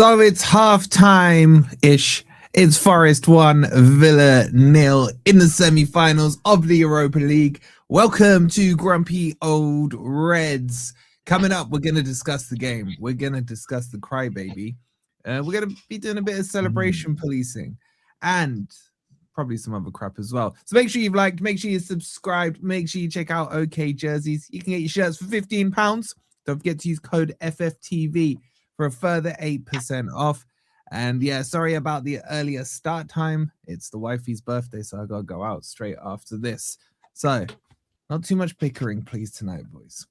So it's half-time-ish. It's Forest 1, Villa 0 in the semi-finals of the Europa League. Welcome to Grumpy Old Reds. Coming up, we're going to discuss the game. We're going to discuss the crybaby. We're going to be doing a bit of celebration policing and probably some other crap as well. So make sure you've liked, make sure you subscribed, make sure you check out OK Jerseys. You can get your shirts for £15. Don't forget to use code FFTV for a further 8% off. And yeah, sorry about the earlier start time. It's the wifey's birthday, so I gotta go out straight after this. So not too much bickering, please, tonight, boys.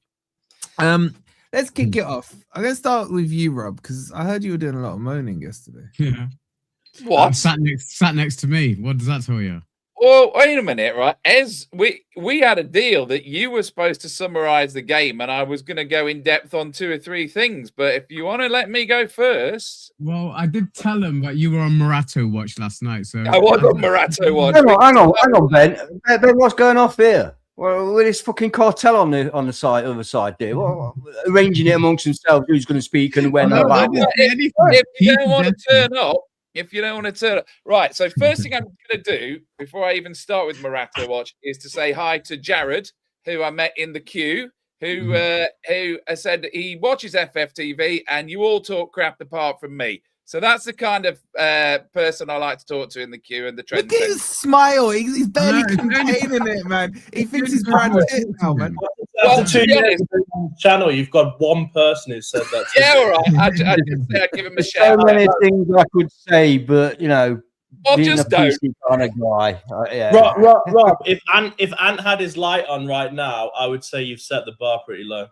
Let's kick it off. I'm gonna start with you, Rob, because I heard you were doing a lot of moaning yesterday. Yeah. What? Sat next to me. What does that tell you? Well, wait a minute, right? As we had a deal that you were supposed to summarize the game, and I was going to go in depth on 2 or 3 things. But if you want to let me go first, well, I did tell him that you were on Morato watch last night. So I was on Morato watch. Hang on, Ben. Ben, what's going off here? Well, with this fucking cartel on the other side, there, arranging it amongst themselves, who's going to speak and when. If you don't want to turn up. If you don't want to turn up. Right, so first thing I'm going to do, before I even start with Morato Watch, is to say hi to Jared, who I met in the queue, who said he watches FFTV, and you all talk crap apart from me. So that's the kind of person I like to talk to in the queue and the trend. Look at his smile. He's barely containing it, man. He thinks he's Brad Pitt now, man. Well, 2 years on the channel, you've got one person who said that. Yeah, all right. I just say I'd give him a shout. So many things I could say, but you know, well, just don't. Kind of guy. Yeah. Rob, if Ant had his light on right now, I would say you've set the bar pretty low.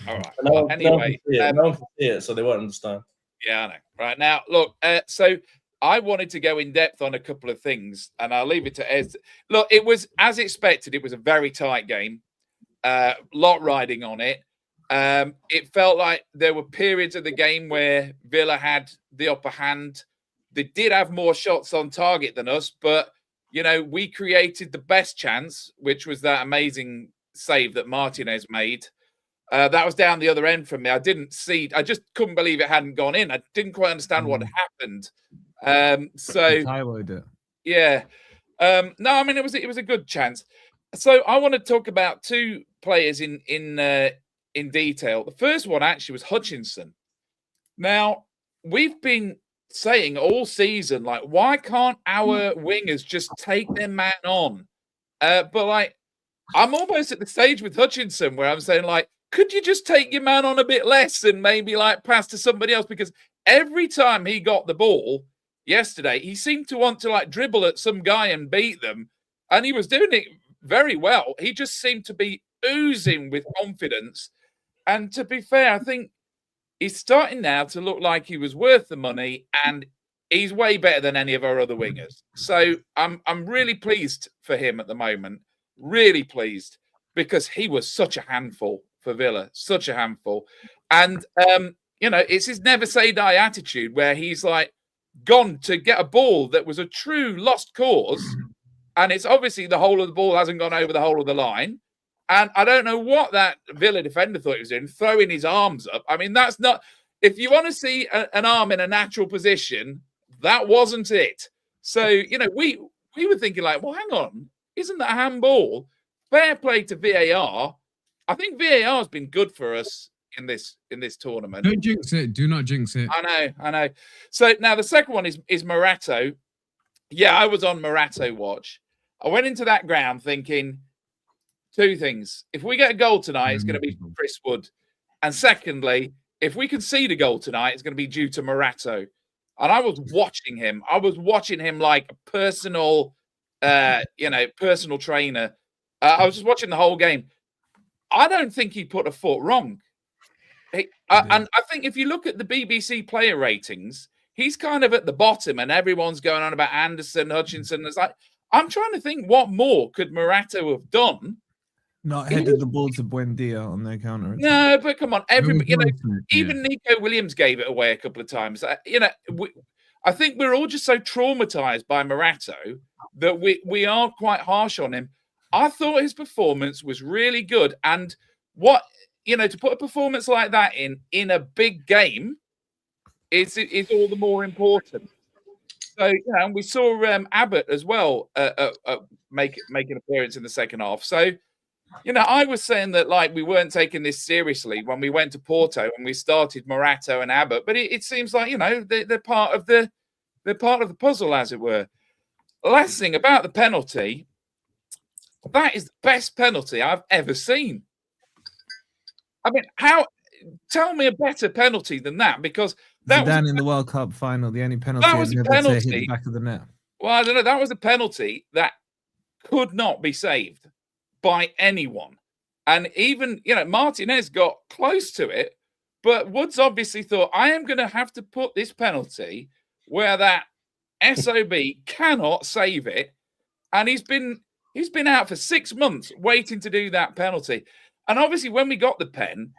All right. Well, anyway, no one can see it, so they won't understand. Yeah, I know. Right now, look. So I wanted to go in depth on a couple of things, and I'll leave it to Ez. Look, it was as expected. It was a very tight game. Lot riding on it. It felt like there were periods of the game where Villa had the upper hand. They did have more shots on target than us, but you know, we created the best chance, which was that amazing save that Martinez made. That was down the other end from me. I just couldn't believe it hadn't gone in. I didn't quite understand what happened. Yeah. No, I mean it was a good chance. So I want to talk about 2 players in detail. The first one actually was Hutchinson. Now, we've been saying all season, like, why can't our wingers just take their man on? But like, I'm almost at the stage with Hutchinson where I'm saying, like, could you just take your man on a bit less and maybe like pass to somebody else? Because every time he got the ball yesterday, he seemed to want to like dribble at some guy and beat them. And he was doing it very well. He just seemed to be oozing with confidence. And to be fair, I think he's starting now to look like he was worth the money, and he's way better than any of our other wingers. So I'm really pleased for him at the moment. Really pleased, because he was such a handful for Villa, such a handful. And you know, it's his never say die attitude where he's like gone to get a ball that was a true lost cause. And it's obviously the whole of the ball hasn't gone over the whole of the line. And I don't know what that Villa defender thought he was doing, throwing his arms up. I mean, that's not... If you want to see an arm in a natural position, that wasn't it. So, you know, we were thinking like, well, hang on, isn't that a handball? Fair play to VAR. I think VAR has been good for us in this tournament. Don't jinx it. Do not jinx it. I know. So now the second one is Morato. Yeah, I was on Morato watch. I went into that ground thinking 2 things. If we get a goal tonight, it's going to be from Chris Wood. And secondly, if we concede a goal tonight, it's going to be due to Morato. And I was watching him. I was watching him like a personal, personal trainer. I was just watching the whole game. I don't think he put a foot wrong. And I think if you look at the BBC player ratings, he's kind of at the bottom and everyone's going on about Anderson, Hutchinson. It's like, I'm trying to think what more could Morato have done. Not headed the ball to Buendia on their counter. No, but come on. Even Nico Williams gave it away a couple of times. I think we're all just so traumatized by Morato that we are quite harsh on him. I thought his performance was really good. And to put a performance like that in a big game, it's all the more important. So, you know, and we saw Abbott as well make an appearance in the second half. So, you know, I was saying that like we weren't taking this seriously when we went to Porto and we started Morato and Abbott, but it seems like, you know, they're part of the puzzle, as it were. Last thing about the penalty, that is the best penalty I've ever seen. I mean, tell me a better penalty than that, because that Zidane in the World Cup final, the only penalty that was a hit penalty. the back of the net. Well, I don't know. That was a penalty that could not be saved by anyone. And even, you know, Martinez got close to it, but Woods obviously thought, I am going to have to put this penalty where that SOB cannot save it. And he's been out for 6 months waiting to do that penalty. And obviously when we got the pen,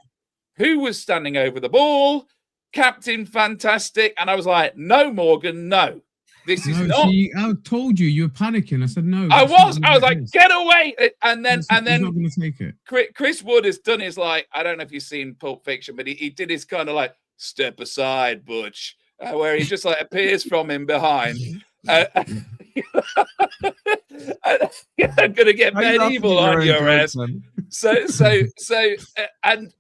who was standing over the ball? Captain Fantastic. And I was like, no, Morgan, no. This is not. I told you were panicking. I said no. I was like, get away! And then not going to take it. Chris Wood has done his like, I don't know if you've seen Pulp Fiction, but he did his kind of like step aside, Butch, where he just like appears from him behind. I'm gonna get medieval on your ass. And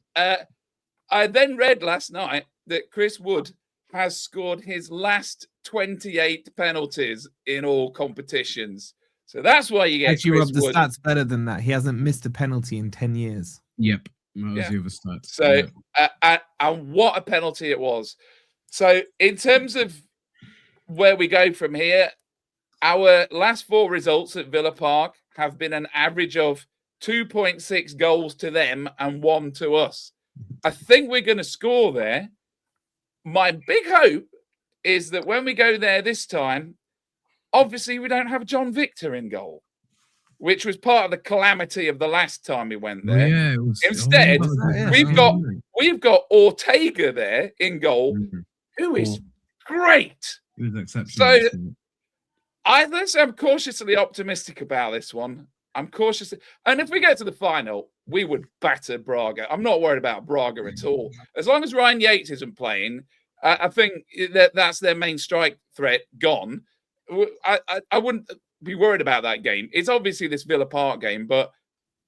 I then read last night that Chris Wood has scored his last 28 penalties in all competitions. So that's why you get Actually, Chris Rob, the Wood. stats better than that. He hasn't missed a penalty in 10 years. Yep. That was the other stats. So, and what a penalty it was. So, in terms of where we go from here, our last 4 results at Villa Park have been an average of 2.6 goals to them and 1 to us. I think we're going to score there. My big hope is that when we go there this time, obviously we don't have John Victor in goal, which was part of the calamity of the last time we went there. Yeah, Instead, we've got Ortega there in goal, who is great. He was exceptional. So I'm cautiously optimistic about this one. I'm cautious, and if we get to the final, we would batter Braga. I'm not worried about Braga at all. As long as Ryan Yates isn't playing, I think that's their main strike threat gone. I wouldn't be worried about that game. It's obviously this Villa Park game, but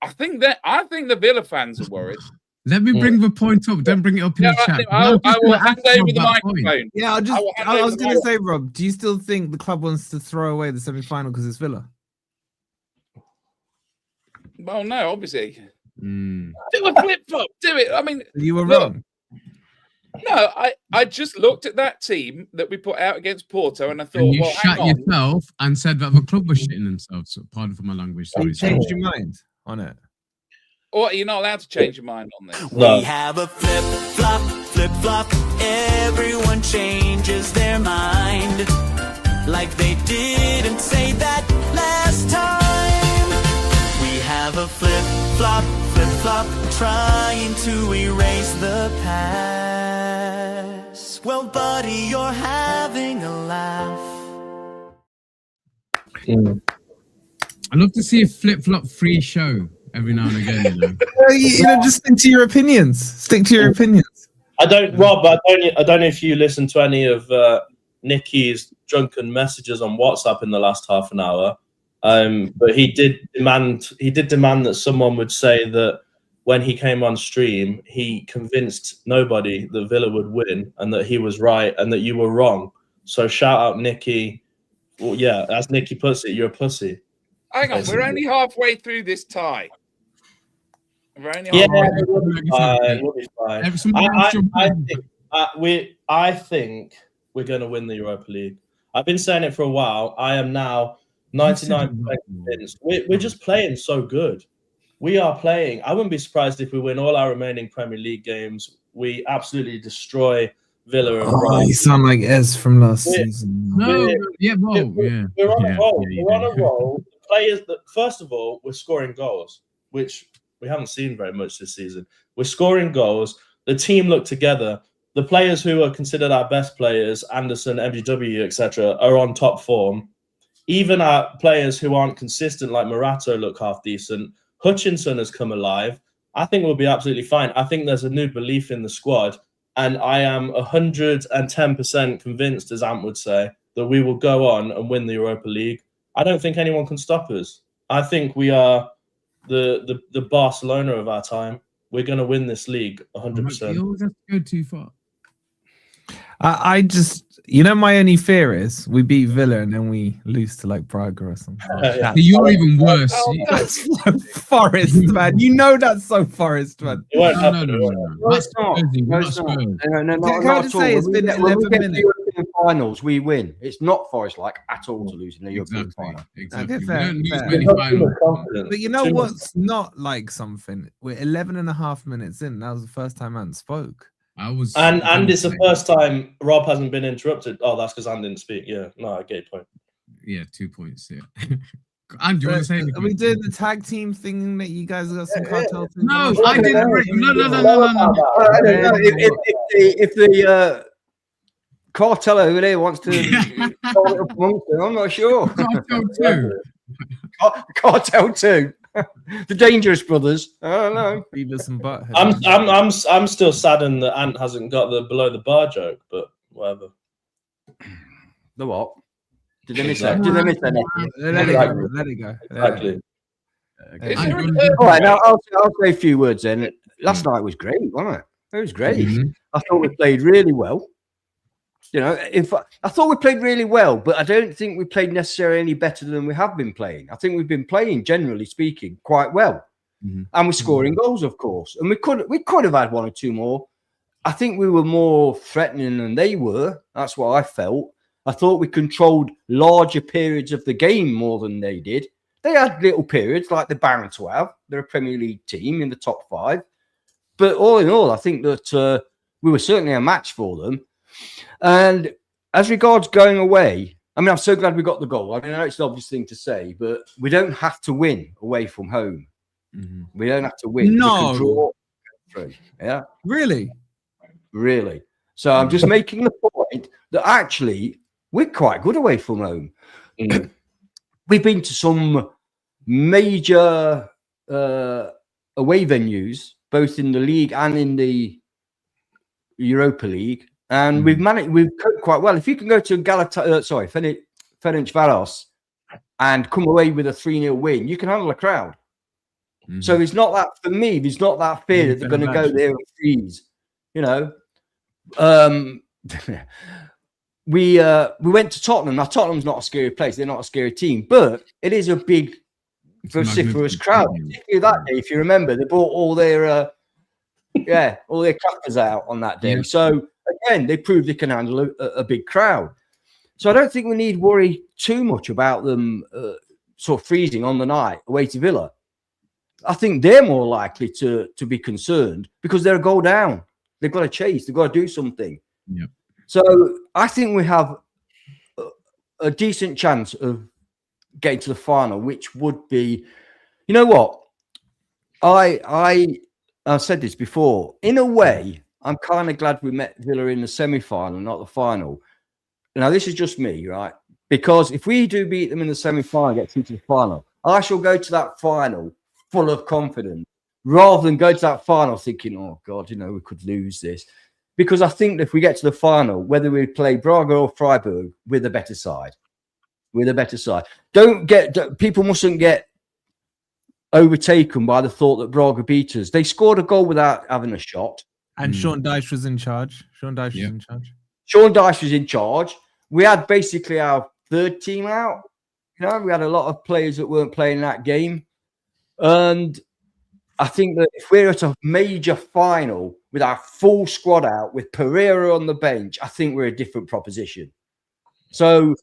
I think the Villa fans are worried. Let me bring the point up. Don't bring it up in the chat. I will hand over the microphone. Yeah, I was going to say, Rob, do you still think the club wants to throw away the semi-final because it's Villa? Well, no, obviously. Do a flip-flop. Do it. I mean, you were wrong. No, I just looked at that team that we put out against Porto and I thought, and you well, shut yourself and said that the club was shitting themselves. So pardon for my language. Sorry, you changed your mind on it. Or you're not allowed to change your mind on this. No. We have a flip-flop. Everyone changes their mind. Like they didn't say that last time. We have a flip-flop, trying to erase the past. Well, buddy, you're having a laugh. I'd love to see a flip-flop free show every now and again. You know, just stick to your opinions. Stick to your opinions. Rob, I don't know if you listened to any of Nicky's drunken messages on WhatsApp in the last half an hour. But he did demand that someone would say that when he came on stream, he convinced nobody that Villa would win and that he was right and that you were wrong. So shout out Nicky. Well, yeah, as Nicky puts it, you're a pussy. Hang on, we're only halfway through this tie. We'll be fine. I think we're going to win the Europa League. I've been saying it for a while. I am now 99% convinced. We're just playing so good. We are playing. I wouldn't be surprised if we win all our remaining Premier League games. We absolutely destroy Villa. And you sound like Ez from last season. We're on a roll. We're on a roll. The players that, first of all, we're scoring goals, which we haven't seen very much this season. We're scoring goals. The team look together. The players who are considered our best players, Anderson, MGW, etc., are on top form. Even our players who aren't consistent, like Morato, look half decent. Hutchinson has come alive. I think we'll be absolutely fine. I think there's a new belief in the squad. And I am 110% convinced, as Ant would say, that we will go on and win the Europa League. I don't think anyone can stop us. I think we are the Barcelona of our time. We're going to win this league 100%. You always have to go too far. I just, my only fear is we beat Villa and then we lose to like Braga or something. Yeah. You're even worse. That's so Forest, man. That's so Forest, man. It won't No, happen. no, no, no, no. No, it's not. Spursy, No, not it's not. Spurs. No, Can I not just at say all. it's been When 11 we get to minutes? the European finals, we win. It's not Forest like at all to lose in the European Exactly. final. Exactly. Okay, We fair, don't lose fair. many We've got too finals. much confidence. But you know Too much. what's not like something? We're 11 and a half minutes in. That was the first time Ant spoke. I was. And it's the first time Rob hasn't been interrupted. Oh, that's because Ant didn't speak. Yeah, no, I get your point. Yeah, 2 points. Yeah. And do you want to say anything? Are we doing the tag team thing that you guys got some cartel thing? No, going on? I didn't. No. I don't know if the cartel over there wants to call it up amongst them, I'm not sure. Cartel too. Cartel too. The Dangerous Brothers. I don't know. Beavis and Butthead. I'm still saddened that Ant hasn't got the below the bar joke, but whatever. The what? Did they miss that? Did they miss that? Let it go. Let it go. Exactly. Is I there a don't- third All right, player? now I'll say a few words then. Last night was great, wasn't it? It was great. Mhm. I thought we played really well. I thought we played really well, but I don't think we played necessarily any better than we have been playing. I think we've been playing, generally speaking, quite well, Mhm. and we're scoring goals, of course. And we could have had one or two more. I think we were more threatening than they were. That's what I felt. I thought we controlled larger periods of the game more than they did. They had little periods like they're bound to have. They're a Premier League team in the top 5. But all in all, I think that we were certainly a match for them. And as regards going away, I mean, I'm so glad we got the goal. I mean, I know it's an obvious thing to say, but we don't have to win away from home. Mhm. We don't have to win. No. We can draw through. Yeah, Really? really. So I'm just making the point that actually we're quite good away from home. We've been to some major away venues, both in the league and in the Europa League, and we've coped quite well. If you can go to Ferencvaros and come away with a 3-0 win, you can handle a crowd. Mhm. So it's not that, for me, there's not that fear that they're going to go there and freeze. We went to Tottenham. Now Tottenham's not a scary place; they're not a scary team, but it is a big, vociferous crowd. Particularly that day, if you remember, they brought all their crackers out on that day. Yeah. So again, they proved they can handle a big crowd. So I don't think we need worry too much about them sort of freezing on the night away to Villa. I think they're more likely to be concerned because they're a goal down. They've got to chase. They've got to do something. Yeah. So I think we have a decent chance of getting to the final, which would be, you know what? I've said this before. In a way, I'm kind of glad we met Villa in the semi-final, not the final. Now, this is just me, right? Because if we do beat them in the semi-final, get through to the final, I shall go to that final full of confidence rather than go to that final thinking, oh, God, we could lose this. Because I think that if we get to the final, whether we play Braga or Freiburg, we're the better side. We're the better side. People mustn't get overtaken by the thought that Braga beat us. They scored a goal without having a shot. And Sean Dyche was in charge. Sean Dyche was in charge. We had basically our third team out. We had a lot of players that weren't playing that game. And I think that if we're at a major final with our full squad out, with Pereira on the bench, I think we're a different proposition. So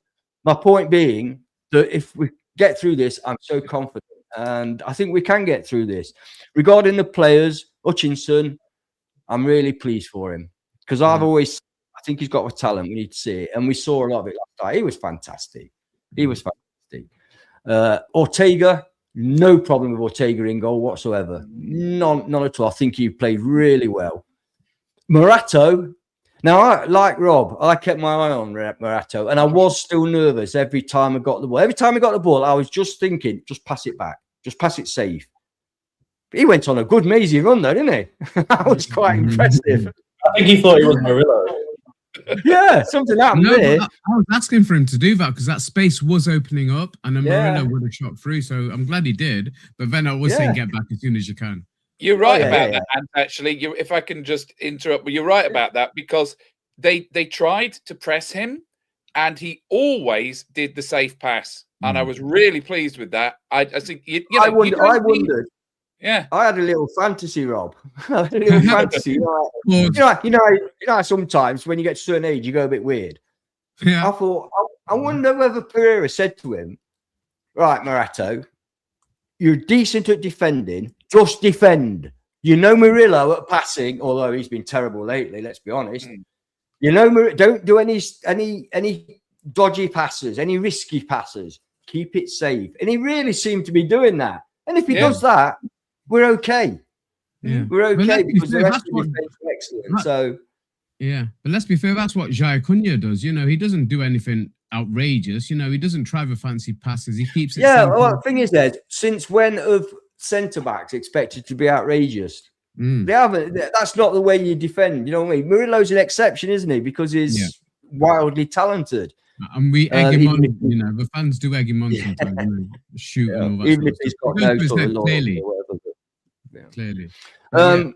my point being that if we get through this, I'm so confident. And I think we can get through this. Regarding the players, Hutchinson, I'm really pleased for him. Because I think he's got a talent. We need to see it. And we saw a lot of it last night. He was fantastic. Ortega, no problem with Ortega in goal whatsoever. None at all. I think he played really well. Morato. Now, like Rob, I kept my eye on Morato, and I was still nervous every time I got the ball. Every time I got the ball, I was just thinking, just pass it back. Just pass it safe. He went on a good mazy run, though, didn't he? That was quite impressive. I think he thought he was Murillo. Yeah, something happened No, there. but I was asking for him to do that because that space was opening up and then Murillo would have shot through. So I'm glad he did. But then I was saying get back as soon as you can. You're right about that, and actually, if I can just interrupt, but you're right about that because they tried to press him, and he always did the safe pass, and I was really pleased with that. I think I wondered. Yeah, I had a little fantasy, Rob. I had a little fantasy. You know, sometimes when you get to a certain age, you go a bit weird. Yeah. I thought, I wonder whether Pereira said to him, "Right, Morato, you're decent at defending. Just defend. You know Murillo at passing, although he's been terrible lately. Let's be honest. You know, don't do any dodgy passes, any risky passes. Keep it safe." And he really seemed to be doing that. And if he does that, we're okay. Yeah. We're okay because the rest of the defense is excellent. So yeah, but let's be fair. That's what Jaya Cunha does. You know, he doesn't do anything outrageous. You know, he doesn't try the fancy passes. He keeps it. Yeah. simple. Well, the thing is, Ed, since when have centre backs expected to be outrageous? They haven't. That's not the way you defend. You know what I mean? Murillo's an exception, isn't he? Because he's wildly talented. And we egg him on. You know, the fans do egg him on sometimes. You know, shoot and all that. Even if he's got no sort of clearly. or whatever. Clearly. I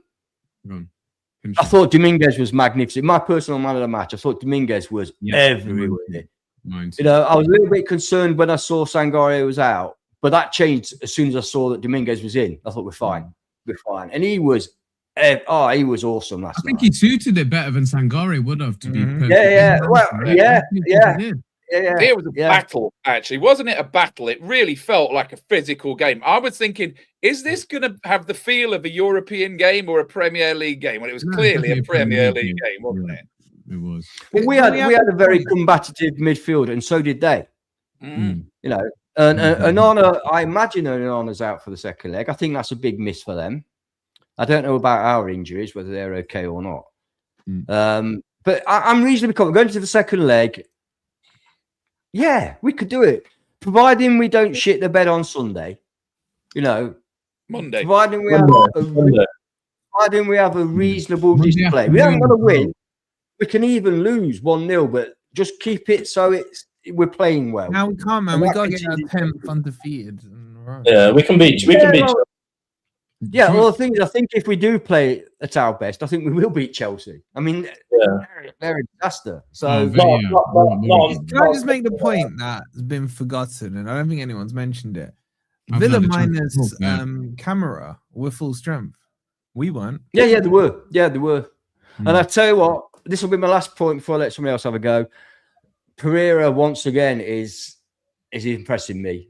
thought Dominguez was magnificent. My personal man of the match, I thought Dominguez was everywhere. You know, I was a little bit concerned when I saw Sangare was out, but that changed as soon as I saw that Dominguez was in. I thought we're fine. We're fine. And he was he was awesome last night. I think he suited it better than Sangare would have to be perfect. It was a battle, actually. Wasn't it a battle? It really felt like a physical game. I was thinking, is this going to have the feel of a European game or a Premier League game? Well, it was clearly a Premier League game, wasn't it? It was. Well, we had a very combative midfield, and so did they. You know, and Onana, I imagine Onana's out for the second leg. I think that's a big miss for them. I don't know about our injuries, whether they're okay or not. But I'm reasonably confident. Going to the second leg, yeah, we could do it. Providing we don't shit the bed on Sunday, you know. Monday. Providing we have a reasonable display. We haven't got to win. We can even lose 1-0, but just keep it so we're playing well. Now we can't, man. We got to get our 10th undefeated. Yeah, we can beat. Yeah, well, the thing is, I think if we do play at our best, I think we will beat Chelsea. I mean, they're a disaster. So, can I just make the point that's been forgotten, and I don't think anyone's mentioned it? Villa minus Camera were full strength. We weren't. Yeah, they were. And I tell you what, this will be my last point before I let somebody else have a go. Pereira once again is impressing me.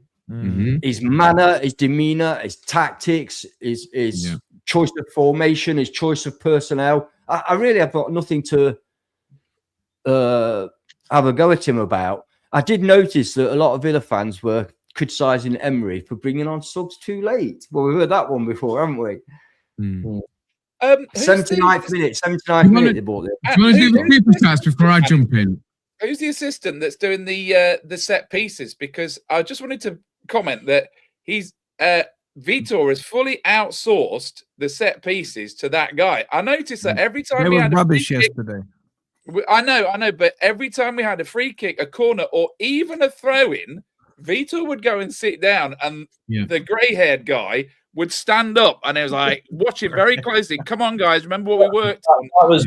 His manner, his demeanor, his tactics, his choice of formation, his choice of personnel. I really have got nothing to have a go at him about. I did notice that a lot of Villa fans were criticising Emery for bringing on subs too late. Well, we've heard that one before, haven't we? 79th minute they bought it. Do you want to do the super chats before I jump in? Who's the assistant that's doing the set pieces? Because I just wanted to comment that he's Vitor has fully outsourced the set pieces to that guy. I noticed that every time we had rubbish yesterday. I know, but every time we had a free kick, a corner, or even a throw-in, Vitor would go and sit down, and the grey-haired guy would stand up, and it was like, watch it very closely. Come on, guys, remember what we worked on. That's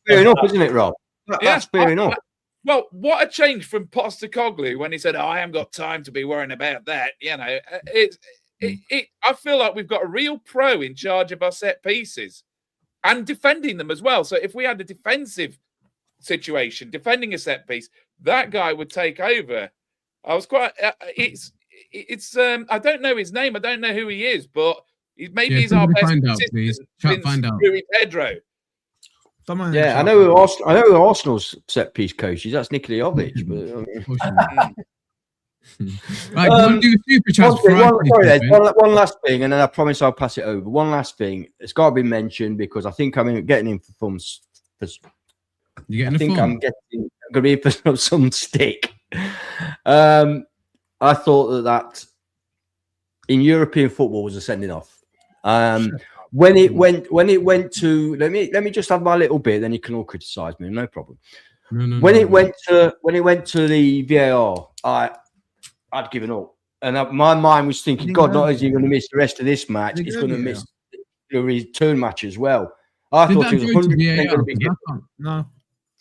fair enough, isn't it, Rob? That's fair enough. Well, what a change from Postecoglou when he said, I haven't got time to be worrying about that. You know, I feel like we've got a real pro in charge of our set pieces and defending them as well. So if we had a defensive situation, defending a set piece, that guy would take over. I was quite, it's I don't know his name. I don't know who he is, but he's our best assistant since Rui Pedro. I know who Arsenal's set piece coach is. That's Nikolic. One last thing, and then I promise I'll pass it over. One last thing, it's got to be mentioned because I think I'm getting in for thumbs. I'm going to be in for some stick. I thought that in European football was a sending off. when it went to let me just have my little bit, then you can all criticize me, no problem. When it went to the VAR, I'd given up, and my mind was thinking, God, not only is he going to miss the rest of this match, he's going to miss the return match as well. I thought it was 100% going to be given. No.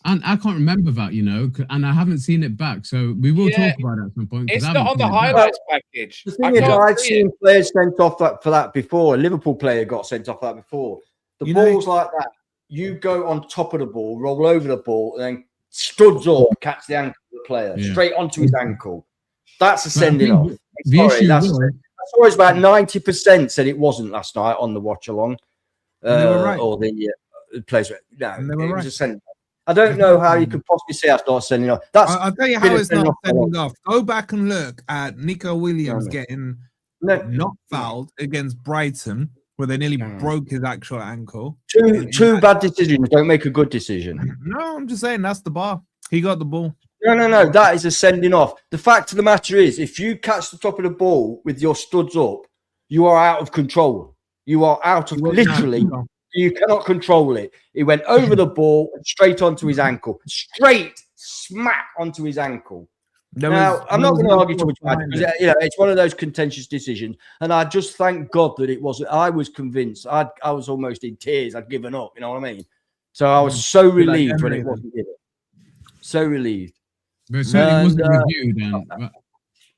And I can't remember that, and I haven't seen it back. So we will talk about it at some point. It's not on the highlights package. The thing is, I've seen players sent off for that before. A Liverpool player got sent off for that before. The ball's like that. You go on top of the ball, roll over the ball, and then studs up, catch the ankle of the player, straight onto his ankle. That's a sending off. Sorry, that's always about 90% said it wasn't last night on the watch along. Right. Or the players. No, it was a sending off. I don't know how you could possibly say that's not sending off. I'll tell you how it's not sending off. Go back and look at Nico Williams getting not fouled against Brighton, where they nearly broke his actual ankle. Two bad decisions don't make a good decision. No, I'm just saying that's the bar. He got the ball. No. That is a sending off. The fact of the matter is, if you catch the top of the ball with your studs up, you are out of control. You are out of literally. You cannot control it. He went over the ball and straight onto his ankle. Straight smack onto his ankle. I'm not going to argue too much about it because it's one of those contentious decisions. And I just thank God that it wasn't. I was convinced. I was almost in tears. I'd given up. You know what I mean? So I was so relieved when it wasn't given. So relieved. But it certainly wasn't reviewed.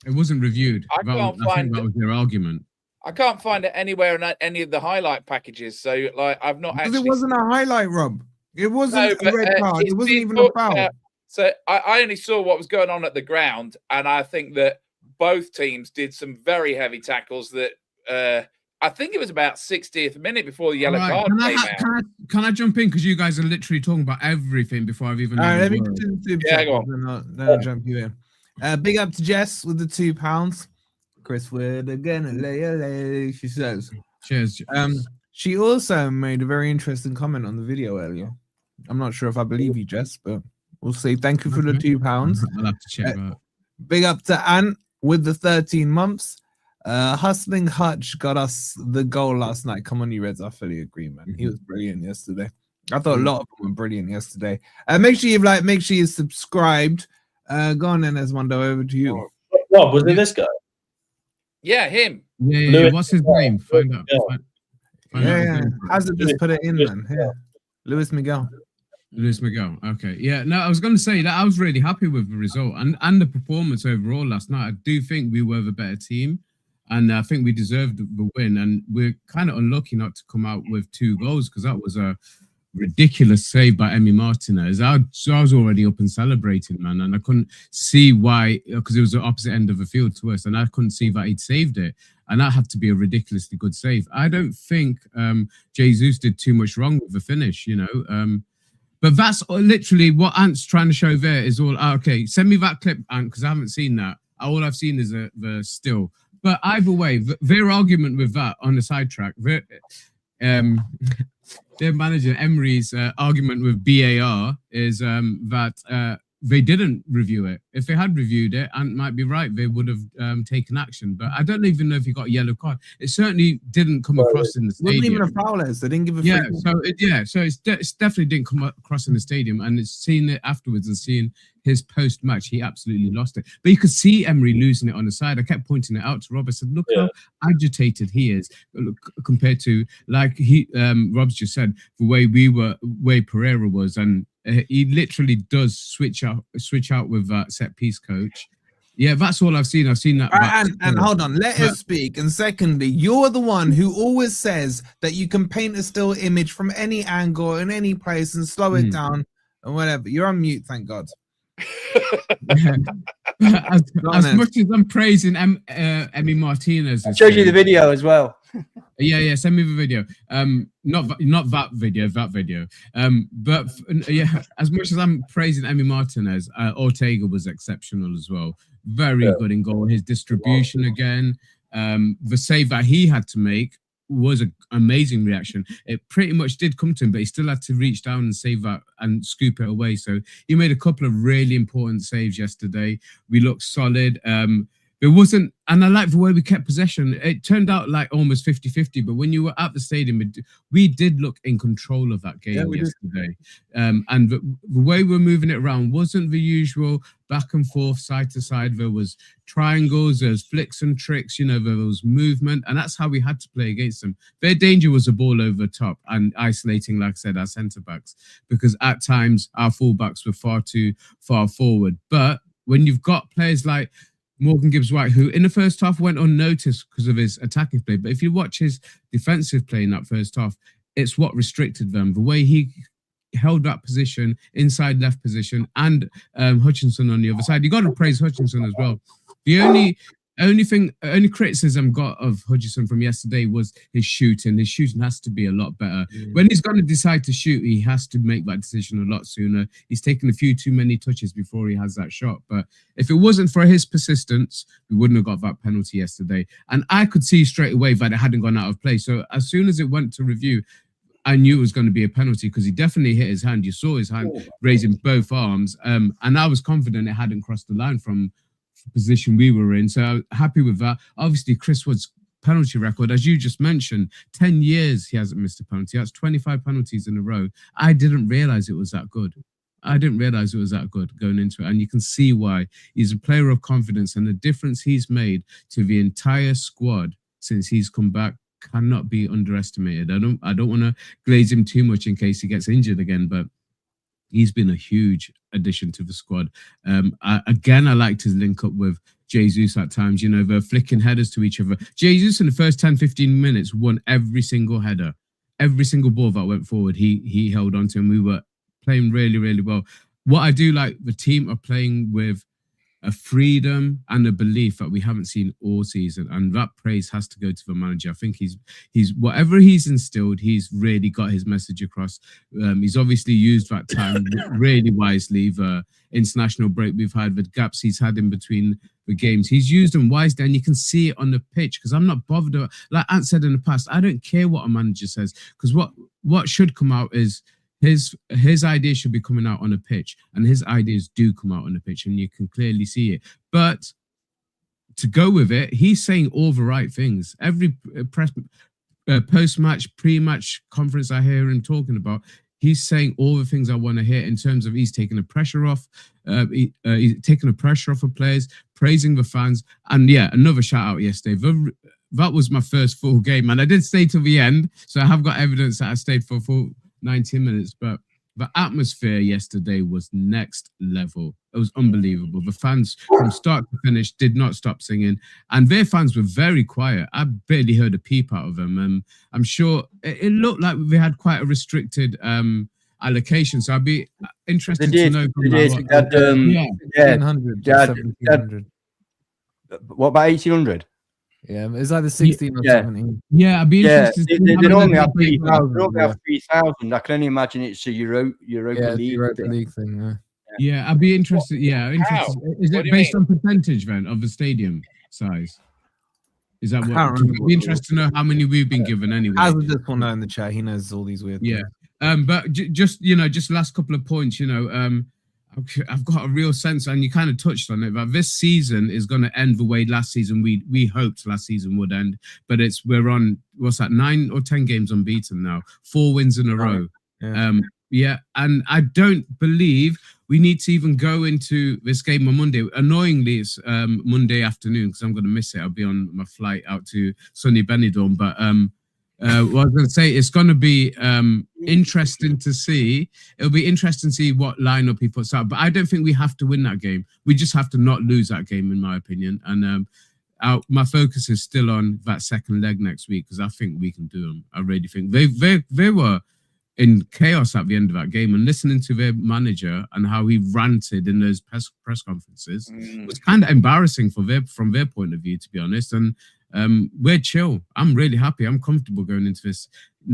It wasn't reviewed. I think that was their argument. I can't find it anywhere in any of the highlight packages. So, I've not actually. Because it wasn't a highlight, Rob. It wasn't a red card. It wasn't even a foul. So, I only saw what was going on at the ground, and I think that both teams did some very heavy tackles. That I think it was about 60th minute before the yellow card came out. Can I jump in because you guys are literally talking about everything before I've even. Let me go on. Then I'll jump you in. Big up to Jess with the £2. Chris Wood again. She says, cheers. She also made a very interesting comment on the video earlier. I'm not sure if I believe you, Jess, but we'll see. Thank you for the £2. I'll have to check that. Big up to Ant with the 13 months. Hustling Hutch got us the goal last night. Come on, you Reds. I fully agree, man. He was brilliant yesterday. I thought a lot of them were brilliant yesterday. Make sure you've subscribed. Go on then, Esmondo, over to you. Rob, was it this guy? Yeah, him. Yeah. What's his name? Find out. Yeah. Hazard just put it in, man. Yeah. Luis Miguel. Okay. Yeah. No, I was going to say that I was really happy with the result and the performance overall last night. I do think we were the better team, and I think we deserved the win. And we're kind of unlucky not to come out with 2 goals because that was a ridiculous save by Emi Martinez. I was already up and celebrating, man, and I couldn't see why, because it was the opposite end of the field to us, and I couldn't see that he'd saved it, and that had to be a ridiculously good save. I don't think Jesus did too much wrong with the finish, but that's literally what Ant's trying to show there is all. Okay, send me that clip, Ant, because I haven't seen that. All I've seen is the still. But either way, their argument with that on the sidetrack, their manager Emery's argument with BAR is that they didn't review it. If they had reviewed it, and might be right, they would have taken action. But I don't even know if he got a yellow card. It certainly didn't come across in the stadium. It wasn't even a foul. They didn't give a so it definitely didn't come across in the stadium. And it's seeing it afterwards and seeing his post-match, he absolutely lost it. But you could see Emery losing it on the side. I kept pointing it out to Rob. I said, look how agitated he is compared to, like Rob's just said, the way Pereira was. And he literally does switch out with that set piece coach. Yeah, that's all I've seen. I've seen that. And hold on, let us speak. And secondly, you're the one who always says that you can paint a still image from any angle in any place and slow it down and whatever. You're on mute, thank God. As much as I'm praising Emi Martinez, I'll show you the video as well. Yeah, send me the video. Not that video, that video. But as much as I'm praising Emi Martinez, Ortega was exceptional as well. Very good in goal. His distribution again, the save that he had to make was an amazing reaction. It pretty much did come to him, but he still had to reach down and save that and scoop it away. So he made a couple of really important saves yesterday. We looked solid. The It wasn't, and I like the way we kept possession. It turned out like almost 50-50, but when you were at the stadium, we did look in control of that game yesterday. And the way we're moving it around wasn't the usual back and forth, side to side. There was triangles, there was flicks and tricks, there was movement, and that's how we had to play against them. Their danger was a ball over top and isolating, like I said, our centre-backs, because at times our full-backs were far too far forward. But when you've got players like Morgan Gibbs-White, who in the first half went unnoticed because of his attacking play, but if you watch his defensive play in that first half, it's what restricted them. The way he held that position, inside left position, and Hutchinson on the other side. You got to praise Hutchinson as well. The only criticism got of Hutchinson from yesterday was his shooting. His shooting has to be a lot better. When he's going to decide to shoot, he has to make that decision a lot sooner. He's taken a few too many touches before he has that shot. But if it wasn't for his persistence, we wouldn't have got that penalty yesterday. And I could see straight away that it hadn't gone out of play. So as soon as it went to review, I knew it was going to be a penalty because he definitely hit his hand. You saw his hand raising both arms. And I was confident it hadn't crossed the line from the position we were in. So I'm happy with that. Obviously, Chris Wood's penalty record, as you just mentioned, 10 years he hasn't missed a penalty. That's 25 penalties in a row. I didn't realize it was that good. I didn't realize it was that good going into it. And you can see why. He's a player of confidence, and the difference he's made to the entire squad since he's come back cannot be underestimated. I don't want to glaze him too much in case he gets injured again, but he's been a huge addition to the squad. I like to link up with Jesus at times. They're flicking headers to each other. Jesus in the first 10-15 minutes won every single header. Every single ball that went forward, he held on to, and we were playing really, really well. What I do like, the team are playing with a freedom and a belief that we haven't seen all season, and that praise has to go to the manager. I think he's whatever he's instilled, he's really got his message across. He's obviously used that time really wisely. The international break we've had, the gaps he's had in between the games, he's used them wisely, and you can see it on the pitch. Because I'm not bothered. Like Ant said in the past, I don't care what a manager says, because what should come out is his ideas should be coming out on a pitch, and his ideas do come out on the pitch, and you can clearly see it. But to go with it, he's saying all the right things. Every post-match, pre-match conference I hear him talking about, he's saying all the things I want to hear in terms of he's taking the pressure off. He's taking the pressure off of players, praising the fans, and another shout out yesterday. That was my first full game, and I did stay till the end, so I have got evidence that I stayed for full 90 minutes, but the atmosphere yesterday was next level. It was unbelievable. The fans from start to finish did not stop singing, and their fans were very quiet. I barely heard a peep out of them. I'm sure it looked like they had quite a restricted allocation, so I'd be interested to know. What about 1800? Yeah, it's either 16 or 17. Yeah, I'd be interested. They normally have 3,000. I can only imagine it's a Europa League thing. Yeah, I'd be interested. Yeah, interested. Is it based on percentage then of the stadium size? Is that what? I'd be interested to know how many we've been given anyway. As with this one now in the chat, he knows all these weird things. But just last couple of points. I've got a real sense, and you kind of touched on it, that this season is going to end the way last season we hoped last season would end. But we're on 9 or 10 games unbeaten now, 4 wins in a row. And I don't believe we need to even go into this game on Monday. Annoyingly, it's Monday afternoon because I'm going to miss it. I'll be on my flight out to sunny Benidorm, but what I was going to say, it's going to be interesting to see. It'll be interesting to see what lineup he puts out. But I don't think we have to win that game. We just have to not lose that game, in my opinion. And my focus is still on that second leg next week, because I think we can do them. I really think they were in chaos at the end of that game, and listening to their manager and how he ranted in those press conferences was kind of embarrassing from their point of view, to be honest. And we're chill. I'm really happy. I'm comfortable going into this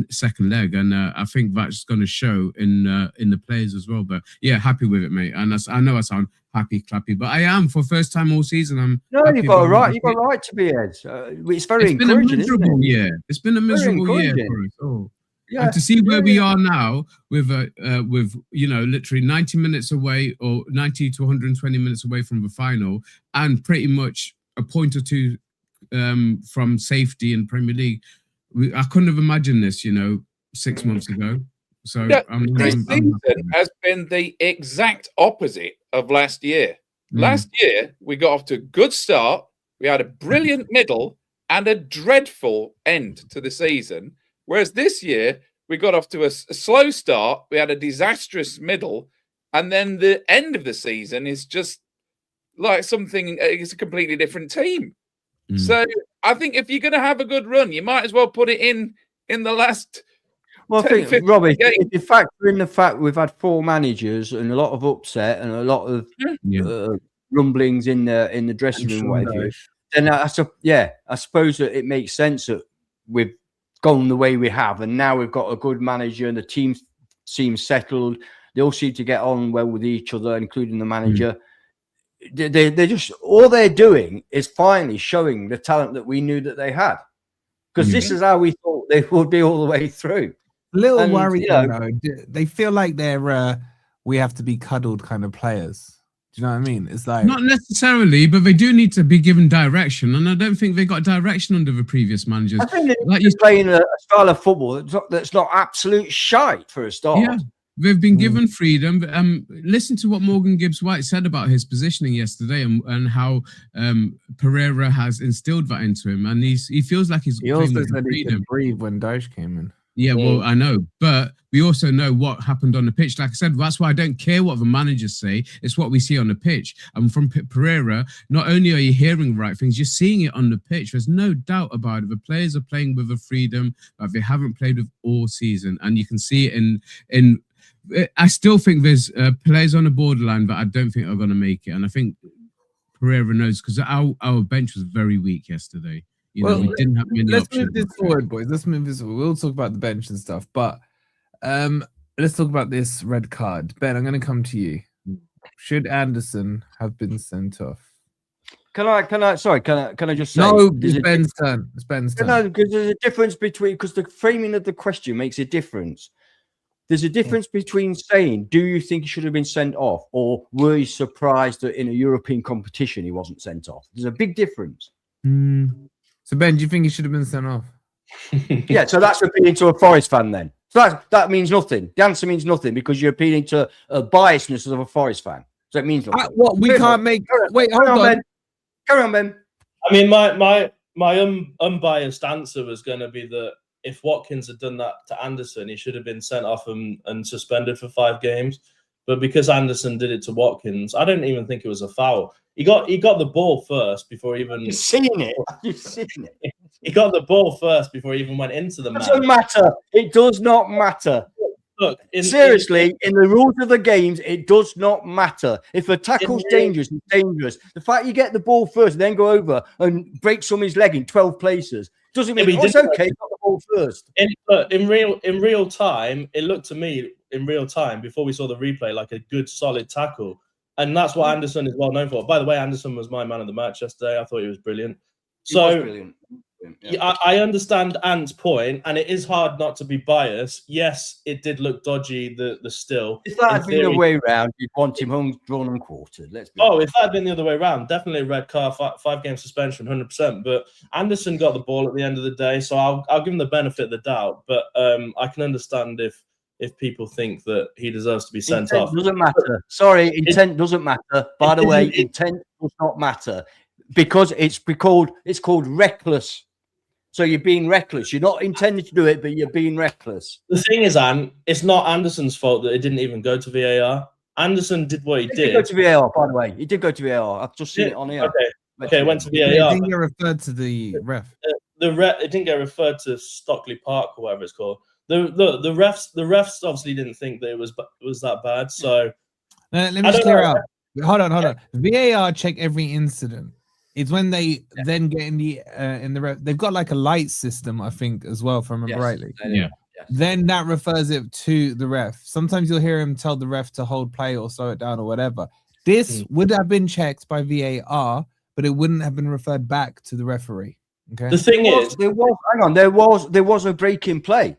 second leg, and I think that's going to show in the players as well. But happy with it, mate. And I know I sound happy clappy, but I am for first time all season. You've got right to be, Ed. It's very encouraging. It's been a miserable year for us all. And to see where we are now with literally 90 minutes away, or 90 to 120 minutes away from the final, and pretty much a point or two from safety in Premier League. I couldn't have imagined this, 6 months ago. So Yeah, I'm this happy season with it. has been the exact opposite of last year. Last year, we got off to a good start. We had a brilliant middle and a dreadful end to the season. Whereas this year, we got off to a slow start. We had a disastrous middle. And then the end of the season is just like it's a completely different team. So I think if you're going to have a good run, you might as well put it in the last. Well, I 10, think, 15 Robbie, games. if you factor in the fact we've had 4 managers and a lot of upset and a lot of rumblings in the dressing room, whatever, then I suppose that it makes sense that we've gone the way we have, and now we've got a good manager and the team seems settled. They all seem to get on well with each other, including the manager. They're just, all they're doing is finally showing the talent that we knew that they had, because this is how we thought they would be all the way through. Little worry, though. They feel like they're we have to be cuddled kind of players. Do you know what I mean? It's like, not necessarily, but they do need to be given direction, and I don't think they got direction under the previous managers. I think they're just playing a style of football that's not absolute shite for a start. Yeah, they've been given freedom. Listen to what Morgan Gibbs-White said about his positioning yesterday, and how Pereira has instilled that into him, and he feels like he's he also said he could breathe when Daesh came in. Yeah, well, I know, but we also know what happened on the pitch. Like I said, that's why I don't care what the managers say. It's what we see on the pitch. And from Pereira, not only are you hearing the right things, you're seeing it on the pitch. There's no doubt about it. The players are playing with a freedom that they haven't played with all season, and you can see it in. I still think there's players on the borderline that I don't think are going to make it, and I think Pereira knows, because our bench was very weak yesterday. We didn't have many let's options. move this forward, boys. Let's move this forward. We'll talk about the bench and stuff, but let's talk about this red card. Ben, I'm going to come to you. Should Anderson have been sent off? Can I just say? No, it's Ben's turn. It's Ben's turn. No, because there's a difference because the framing of the question makes a difference. There's a difference between saying, do you think he should have been sent off, or were you surprised that in a European competition he wasn't sent off? There's a big difference. So, Ben, do you think he should have been sent off? Yeah, so that's appealing to a Forest fan then. So that means nothing. The answer means nothing, because you're appealing to a biasness of a Forest fan. So it means nothing. We can't make... Wait, hold on. Ben. Carry on, Ben. I mean, my unbiased answer was going to be that if Watkins had done that to Anderson, he should have been sent off and suspended for 5 games. But because Anderson did it to Watkins, I don't even think it was a foul. He got the ball first before even... You've seen it. You've seen it. He got the ball first before he even went into the match. It doesn't matter. It does not matter. Look, seriously, in the rules of the games, it does not matter. If a tackle's dangerous, it's dangerous. The fact you get the ball first and then go over and break somebody's leg in 12 places doesn't mean it's okay. You got the ball first. In real time, it looked to me in real time before we saw the replay like a good solid tackle, and that's what Anderson is well known for. By the way, Anderson was my man of the match yesterday. I thought he was brilliant. He was brilliant. Yeah. I understand Ant's point, and it is hard not to be biased. Yes, it did look dodgy, the still. If that had been the way around, you'd want him hung, drawn and quartered. If that had been the other way around, definitely a red card, 5-game suspension, 100%. But Anderson got the ball at the end of the day, so I'll give him the benefit of the doubt. But I can understand if people think that he deserves to be sent off. Doesn't matter. Sorry, intent doesn't matter. By the way, intent does not matter, because it's called reckless. So you're being reckless. You're not intending to do it, but you're being reckless. The thing is, Anne, it's not Anderson's fault that it didn't even go to VAR. Anderson did what he did. He did go to VAR, by the way. He did go to VAR. I've just seen it on here. Okay, went to VAR. It didn't get referred to the ref. It didn't get referred to Stockley Park or whatever it's called. The refs obviously didn't think that it was that bad. So let me just clear out. Hold on. VAR check every incident. It's when they then get in the ref. They've got like a light system, I think, as well, if I remember rightly. Yeah. Then that refers it to the ref. Sometimes you'll hear him tell the ref to hold play or slow it down or whatever. This would have been checked by VAR, but it wouldn't have been referred back to the referee. Okay. The thing is, there was a break in play.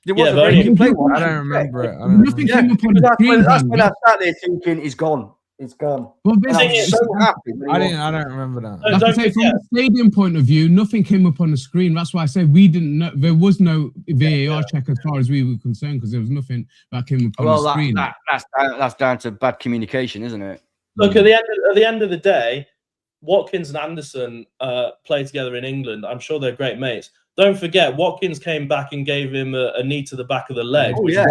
There was a break in play. I don't remember it. Nothing came up on the screen. That's when I sat there thinking he's gone. It's gone. Well, And I'm basically, so happy. I don't remember that. No, like I don't say, from forget. a stadium point of view, nothing came up on the screen. That's why I say we didn't know. There was no VAR check as far as we were concerned because there was nothing that came up on Well, the screen. that's down to bad communication, isn't it? Look, at the end of the day, Watkins and Anderson play together in England. I'm sure they're great mates. Don't forget, Watkins came back and gave him a knee to the back of the leg. Oh, which yeah.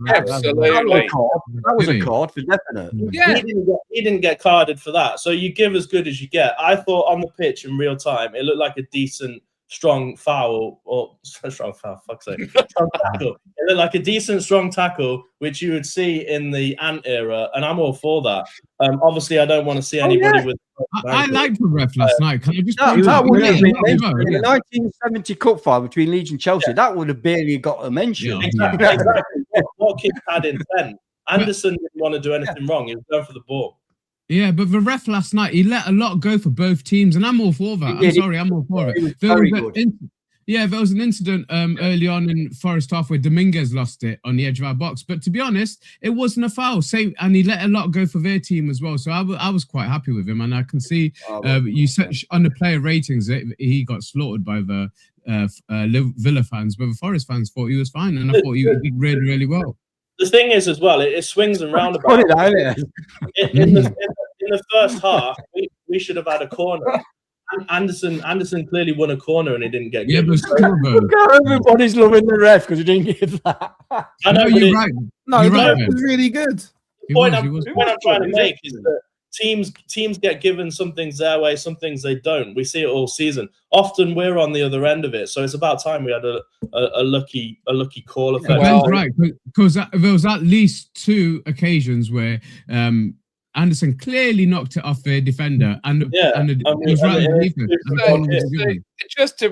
Absolutely. That was a card for definite. Yeah. He didn't get carded for that. So you give as good as you get. I thought on the pitch in real time, it looked like a decent, strong foul, or strong foul, fuck's sake. Strong tackle. It looked like a decent, strong tackle, which you would see in the Ant era, and I'm all for that. Obviously, I don't want to see anybody with. I liked the ref last night. Can I just That point out? would have been Yeah. in the 1970 Cup final between Leeds and Chelsea. That would have barely got a mention. Yeah. Exactly. Watkins had intent. Anderson didn't want to do anything wrong. He was going for the ball. Yeah, but the ref last night, he let a lot go for both teams, and I'm all for that. He did. I'm all for He was it. very good. There was an incident early on in Forest Half where Dominguez lost it on the edge of our box. But to be honest, it wasn't a foul. And he let a lot go for their team as well. So I was quite happy with him. And I can see you said on the player ratings that he got slaughtered by the Villa fans, but the Forest fans thought he was fine. And I thought he did really, really well. The thing is, as well, it swings and roundabouts. In the first half, we should have had a corner. Anderson clearly won a corner and he didn't get given. But still, though. Everybody's loving the ref because he didn't give that. I know, you're right. No, You're the right, ref man. was really good. The point I'm trying to make is that teams get given some things their way, some things they don't. We see it all season. Often we're on the other end of it, so it's about time we had a lucky call effect. Ben's right, because there was at least 2 occasions where Anderson clearly knocked it off the defender, Just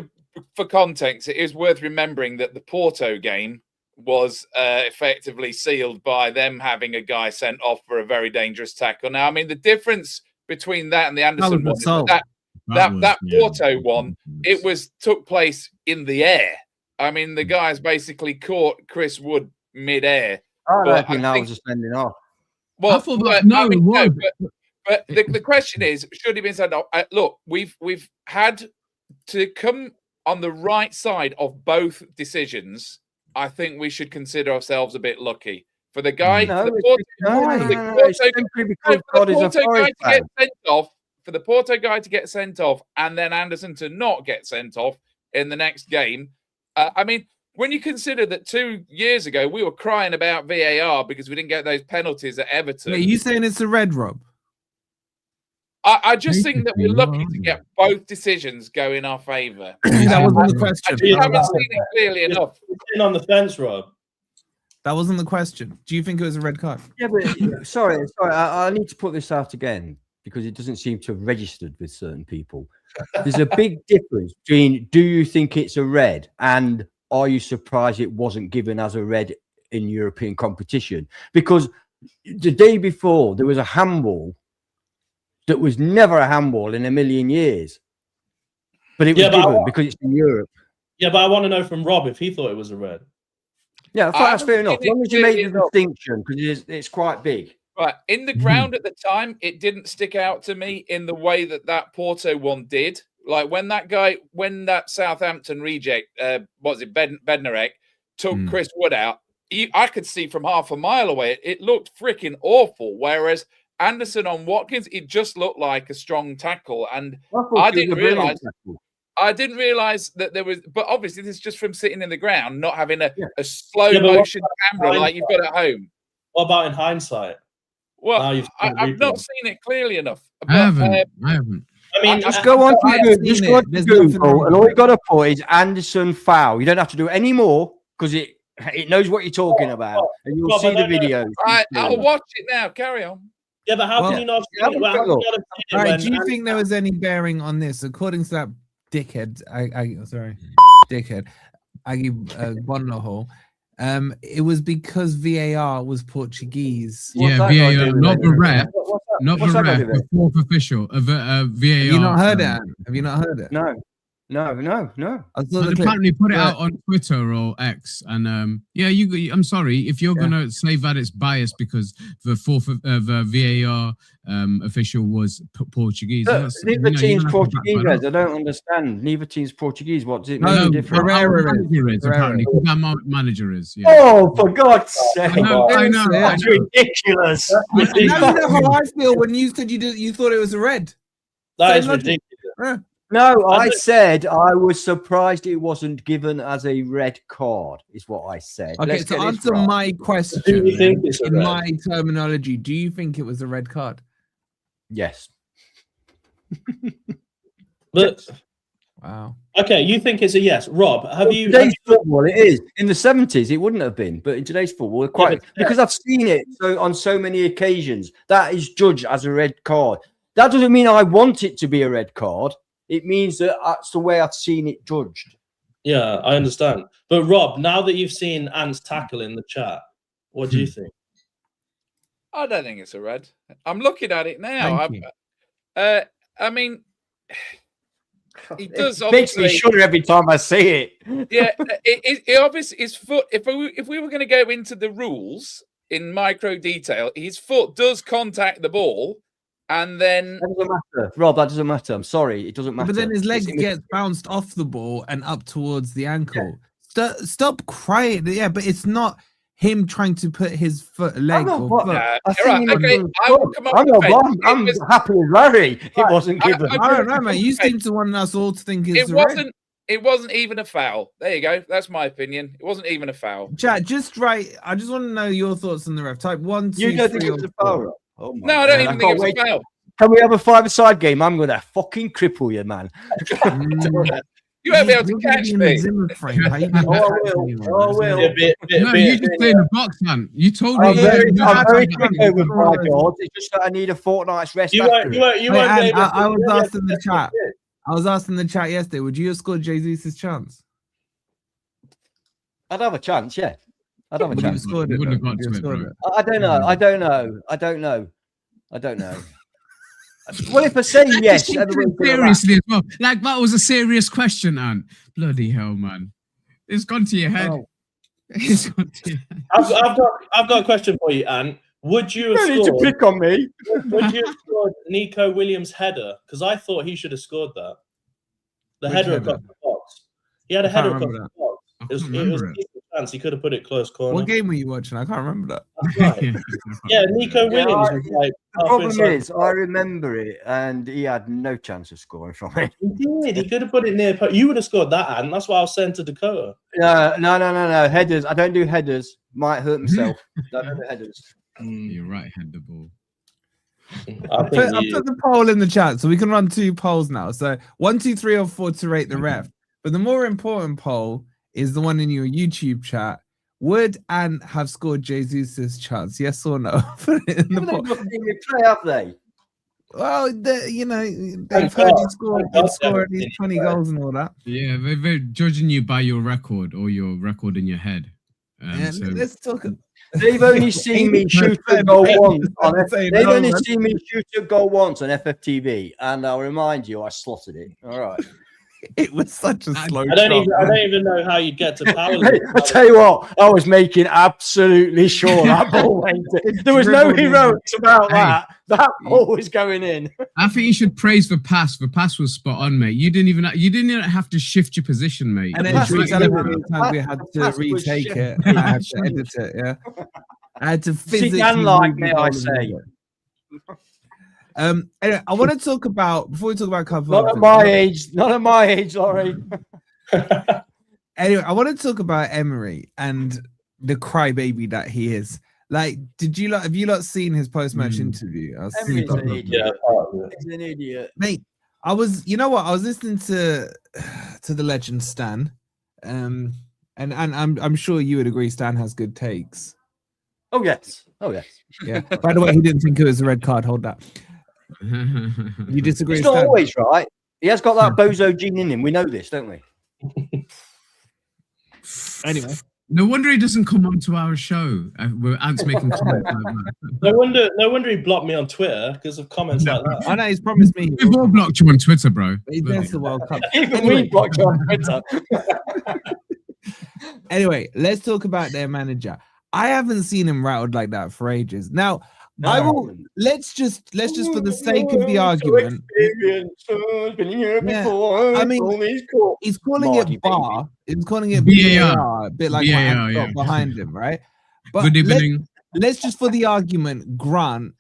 for context, it is worth remembering that the Porto game was effectively sealed by them having a guy sent off for a very dangerous tackle. Now, I mean, the difference between that and the Anderson one, that Porto one, it took place in the air. I mean, the guys basically caught Chris Wood mid-air. I think that was a sending off. Well, but the question is, should he have been sent off? Look, we've had to come on the right side of both decisions. I think we should consider ourselves a bit lucky. For the guy, for the Porto guy to get sent off, and then Anderson to not get sent off in the next game. I mean, when you consider that 2 years ago we were crying about VAR because we didn't get those penalties at Everton. Are you saying it's a red, Rob? I just think that we're lucky to get both decisions go in our favour. That wasn't the question. You haven't seen it clearly enough. Sitting on the fence, Rob. That wasn't the question. Do you think it was a red card? Yeah, but sorry. I need to put this out again because it doesn't seem to have registered with certain people. There's a big difference between do you think it's a red and are you surprised it wasn't given as a red in European competition? Because the day before there was a handball that was never a handball in a million years, but it was given because it's in Europe. Yeah, but I want to know from Rob if he thought it was a red. Yeah, that's fair enough. As long as you make the distinction, because it's quite big. Right, in the ground at the time, it didn't stick out to me in the way that Porto one did. Like when that Southampton reject, Bednarek, took Chris Wood out, I could see from half a mile away, it looked freaking awful. Whereas Anderson on Watkins, it just looked like a strong tackle. And I didn't realize that there was, but obviously this is just from sitting in the ground, not having a slow motion camera like you've got at home. What about in hindsight? Well, I've not seen it clearly enough. But, I haven't. I mean, just go on to Google, and all you got to put is Anderson foul. You don't have to do any more because it knows what you're talking about, and you'll see the video. I'll watch it now. Carry on. Yeah, but how can you not? Do you think there was any bearing on this? According to that dickhead, dickhead, Aggie Bonloho. It was because VAR was Portuguese. VAR, not the ref, the fourth official of VAR. Have you not heard it? Have you not heard it? No. No. I saw But the clip. apparently put it Yeah. out on Twitter or X, and I'm sorry if you're gonna say that it's biased because the VAR official was Portuguese. Look, neither team's Portuguese. I don't understand. Neither team's Portuguese. What does it make No, a difference? Herrera our manager is Herrera. apparently. Our manager is. Yeah. Oh, for God's sake! I know. That's ridiculous. Now you know how I feel when you said you thought it was a red. That Same is logic. ridiculous. Yeah. No, I said I was surprised it wasn't given as a red card, is what I said. Okay, Let's to get this answer right. my question, Do you think it's a in red? my terminology, do you think it was a red card? Yes. But Wow. okay, you think it's a yes, Rob? Have you? Today's football, it is. In the 70s, it wouldn't have been, but in today's football, we're quite because I've seen it on so many occasions. That is judged as a red card. That doesn't mean I want it to be a red card. It means that that's the way I've seen it judged. Yeah, I understand. But Rob, now that you've seen Ant's tackle in the chat, what do you think? I don't think it's a red. I'm looking at it now. Thank you. I mean, he does It makes me obviously. shudder every time I see it. Yeah, it obviously his foot. If we were going to go into the rules in micro detail, his foot does contact the ball, and then That doesn't matter, Rob. That doesn't matter. I'm sorry, it doesn't matter. But then his leg It's in gets bounced off the ball and up towards the ankle. Stop crying. Yeah, but it's not him trying to put his leg or foot. I right, think okay, I will come up I'm with it. I'm happy with Larry. It wasn't given. I- I don't know, mate. You seem to want us all to think it's a red. It wasn't even a foul. There you go. That's my opinion. It wasn't even a foul. Chat, just right. I just want to know your thoughts on the ref. Type 1, 2, You don't think 3, it or was a 4. foul, Rob? Oh my No, I don't God, even think can't it was wait. a foul. Can we have a five-a-side game? I'm going to fucking cripple you, man. You won't be able to You're gonna catch be in the me. Zimmer frame. How you gonna Oh, I catch will. anyone? Oh, I will. No, you just play in the box, man. You told me. I'm very very quick over 5 yards. It's just that I need a fortnight's rest You after won't. it. You won't. You Wait, won't be Anne, able to- I was you won't asked be in the able to- chat. I was asked in the chat yesterday, would you have scored Jesus' chance? I'd have a chance, yeah. I'd have a Would you have chance. scored it? Wouldn't have though? got Would you to have it, scored bro. it? I don't know. I don't know. I don't know. I don't know. Well, if I say yes, Just everyone's take it gonna laugh. seriously as well. Like that was a serious question, Ant. Bloody hell, man! It's gone to your head. Oh. It's gone to your head. I've got a question for you, Ant. Would you You have don't need to scored? pick on me. Would you have scored Nico Williams' header? Because I thought he should have scored that. The Which header header? across the box. He had a I can't header across remember the box. I It was can't a remember it. decent chance. He could have put it close corner. What game were you watching? I can't remember that. That's right. Yeah, Nico Williams was like. The half problem inside. is, I remember it, and he had no chance of scoring from it. He did. He could have put it near. You would have scored that, Ant. That's why I was sent to Dakota. No. Headers. I don't do headers. Might hurt myself. I don't do headers. You're right, head the ball. I I think put the poll in the chat, so we can run 2 polls now. So 1, 2, 3, or 4 to rate the ref. But the more important poll is the one in your YouTube chat. Would Ant have scored Jesus' chance? Yes or no? Put it in the They've poll. not seen me play, have they? Well, they've Thank heard God. you scored Thank God scored they've these seen 20 you play. goals and all that. Yeah, they're judging you by your record or your record in your head. And So let's talk. They've only seen me shoot a goal once on They've only seen me shoot a goal once on FFTV, and I'll remind you, I slotted it. All right. It was such a slow I don't shot. even know how you'd get to power. I tell you what, I was making absolutely sure that ball went in. There was no Dribbled in. heroics about Hey. that. That ball was going in. I think you should praise the pass. The pass was spot on, mate. You didn't even have to shift your position, mate. And then Pass should we was tell him how shit. many times we had to Pass was retake shit. it? And I had to edit it, yeah. I had to physically. like move me, the I goal say. Anyway, I want to talk about before we talk about cover. Not at my age. Not at my age, Laurie. Anyway, I want to talk about Emery and the crybaby that he is. Like, have you lot seen his post-match interview? I was Emery's super- an idiot. Yeah, part of it. He's an idiot. Mate, you know what? I was listening to the legend Stan, and I'm sure you would agree Stan has good takes. Oh yes. Oh yes. Yeah. By the way, he didn't think it was a red card. Hold that. You disagree? He's with not Stan? always right. He has got that bozo gene in him. We know this, don't we? Anyway, No wonder he doesn't come onto our show. Where Ant's making comments like that. No wonder he blocked me on Twitter because of comments like that. I know he's promised me. We've all blocked you on Twitter, bro. He does the World Cup. Even we blocked you on Twitter. Anyway, let's talk about their manager. I haven't seen him rattled like that for ages. Now, No. I will. Let's just for the sake of the argument. I mean, he's calling it bar. He's calling it VAR, a bit like VAR, what got behind him, right? But Good evening. let's just for the argument grant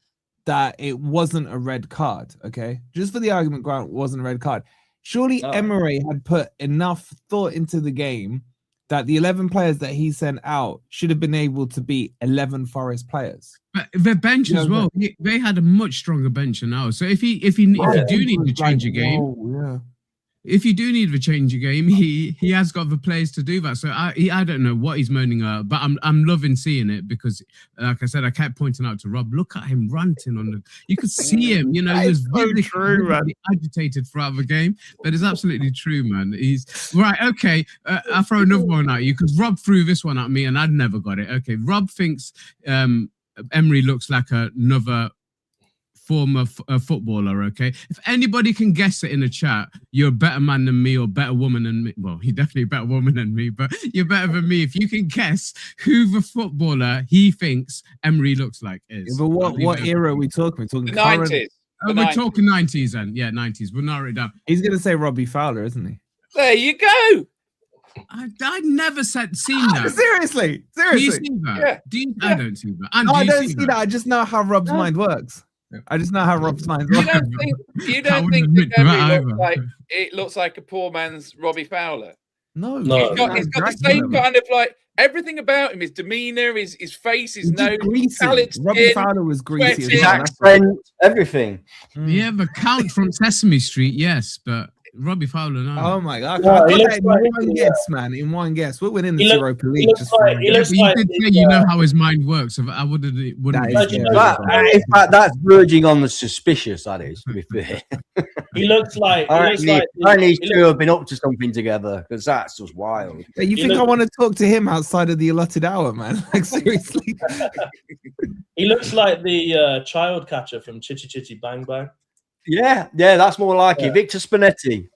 that it wasn't a red card. Okay, just for the argument grant it wasn't a red card. Surely Emery had put enough thought into the game that the 11 players that he sent out should have been able to beat 11 Forest players. But their bench as well. They had a much stronger bench than ours. So if you do need to change a game, if you do need to change a game, he has got the players to do that. So I don't know what he's moaning about, but I'm loving seeing it because, like I said, I kept pointing out to Rob, look at him ranting on the. You could see him, he was really agitated throughout the game. But it's absolutely true, man. He's right. Okay, I'll throw another one at you because Rob threw this one at me and I'd never got it. Okay, Rob thinks Emery looks like another former footballer. Okay, if anybody can guess it in the chat, you're a better man than me or better woman than me. Well, you're definitely a better woman than me, but you're better than me if you can guess who the footballer he thinks Emery looks like is. Yeah, but what era are we talking? We're talking The 90s. Oh, we're talking 90s then. Yeah, 90s. We'll narrow it down. He's gonna say Robbie Fowler, isn't he? There you go. I never seen that. Seriously. Do you see that? Yeah. I don't see that. And No, I do you don't see that. I just know how Rob's mind works. I just know how Rob's mind You works. don't think that Emery looks like a poor man's Robbie Fowler? No. He's got the same kind of like everything about him, his demeanor, his face, his nose, greasy. Robbie Fowler was greasy. sweaty. Accent, everything. Yeah, the Count from Sesame Street, yes, but Robbie Fowler, no. Oh my God! No, I he got looks that in like- one guess, man. In one guess, we're winning the He Europa League. he looks You like did say you know how his mind works. So I wouldn't. That is be- scary. In fact, that's verging on the suspicious. That is, to be fair. He looks like. I need to have been up to something together because that's just wild. Yeah, you He think I look- want to talk to him outside of the allotted hour, man? Like seriously? He looks like the child catcher from Chitty Chitty Bang Bang. Yeah, that's more like it. Victor Spinetti.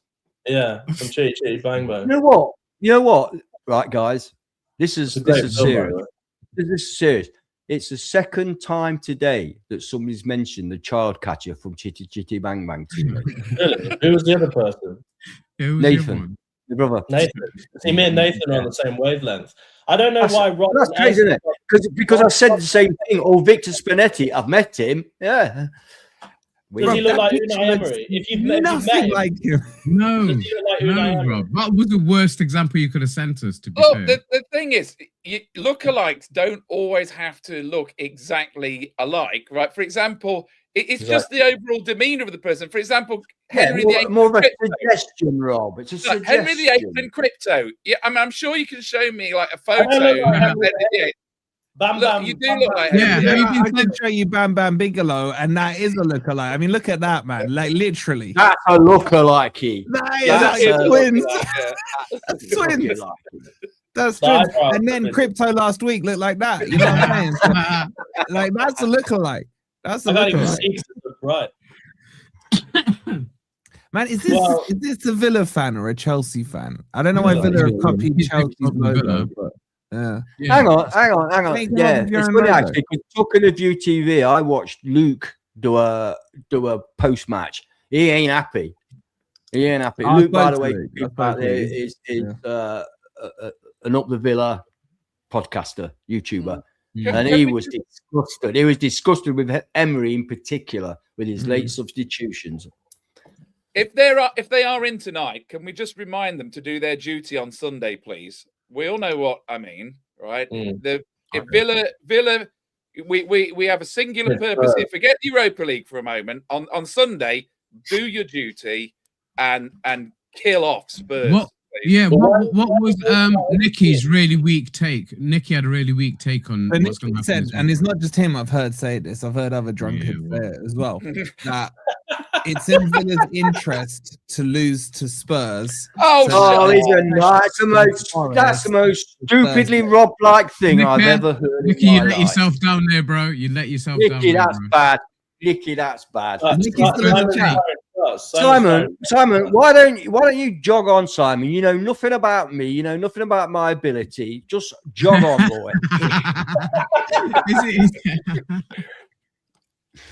Yeah, from Chitty Chitty Bang Bang. You know what? Right, guys, this is It's a great serious. film, by the way. This is serious. It's the second time today that somebody's mentioned the child catcher from Chitty Chitty Bang Bang to me. Really? Who was the other person? Yeah, who's the other Nathan. one? The brother. Nathan. See, me and Nathan are on the same wavelength. I don't know why Rob. That's crazy, isn't it? Because I said the same thing. Oh, Victor Spinetti, I've met him. Yeah. Does he look that like picture Unai looks Emery? If you've met Nothing him, like him. No, does he look like Unai no, Emery? Rob. That was the worst example you could have sent us. To be Well, fair. the thing is, lookalikes don't always have to look exactly alike, right? For example, it's just the overall demeanor of the person. For example, Henry VIII. more of a Crypto. suggestion, Rob. It's a Like, suggestion. Henry VIII and crypto. Yeah, I'm sure you can show me like a photo. don't look like of Henry Henry VIII. Bam Look, Bam. you do Bam look Bam. like Yeah, Henry have VIII. you I been can show you Bam Bam Bigelow, and that is a lookalike. I mean, look at that, man. Like literally. That's a lookalike. That It's is a twins. lookalike, yeah. Twins. That's The twins. eyebrows And then are Crypto last week looked like that. You know what I'm saying? So, like that's a lookalike. That's a I can't even lookalike. see to look right. Man, is Well- this a Villa fan or a Chelsea fan? I don't know why Villa. Villa have copied He's Chelsea's from logo, Villa. but yeah. Yeah. Hang on. Make it Yeah, up your it's own funny logo. actually. Because talking of UTV, I watched Luke do a post match. He ain't happy. I Luke, by spoke the way, to Luke. I Luke spoke back to there Luke. is Yeah. an Up the Villa podcaster, YouTuber, Yeah. and he was disgusted. He was disgusted with Emery in particular with his late substitutions. If they are in tonight, can we just remind them to do their duty on Sunday, please? We all know what I mean, right? If Villa, we have a singular Yeah, purpose here. Forget the Europa League for a moment. On Sunday, do your duty and kill off Spurs. What? please. Yeah, what was Nicky's really weak take? Nicky had a really weak take on And what's going to happen. and it's not just him I've heard say this. I've heard other drunkards Yeah, say it as well. That it's in Villa's interest to lose to Spurs. Oh, So- shut up. That's the most stupidly Rob-like thing I've ever heard in Nicky, my you let life. yourself down there, bro. You let yourself down Nicky, there, that's bro. bad. Nicky, that's bad. Nicky's still in the chat. Simon, why don't you jog on, Simon? You know nothing about me. You know nothing about my ability. Just jog on, boy. I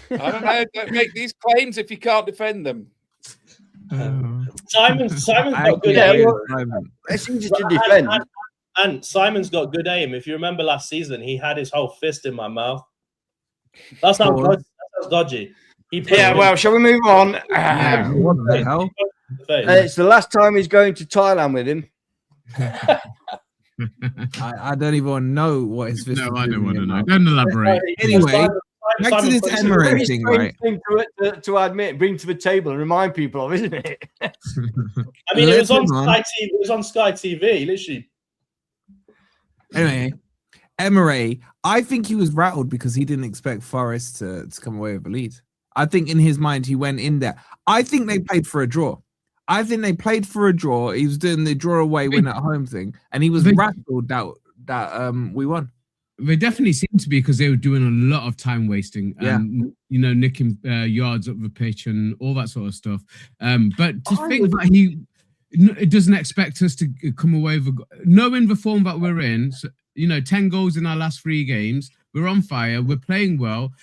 don't know. Don't make these claims if you can't defend them. Simon's got good Yeah, aim. well, it's easy to defend. And Simon's got good aim. If you remember last season, he had his whole fist in my mouth. That's how dodgy. Well, shall we move on? Yeah, what the hell? It's the last time he's going to Thailand with him. I don't even know what his fist. No, I don't want to know. Don't elaborate. Anyway, back to this Emery Very thing, strange right? thing to admit, bring to the table and remind people of, isn't it? I mean, it was on Listen, Sky TV. It was on Sky TV, literally. Anyway, Emery, I think he was rattled because he didn't expect Forest to come away with the lead. I think in his mind, he went in there. I think they played for a draw. I think they played for a draw. He was doing the draw away, win at home thing, and he was rattled that we won. They definitely seemed to be because they were doing a lot of time wasting. Yeah. You know, nicking yards up the pitch and all that sort of stuff. But to think that he doesn't expect us to come away with, knowing the form that we're in, so, 10 goals in our last 3 games, we're on fire, we're playing well.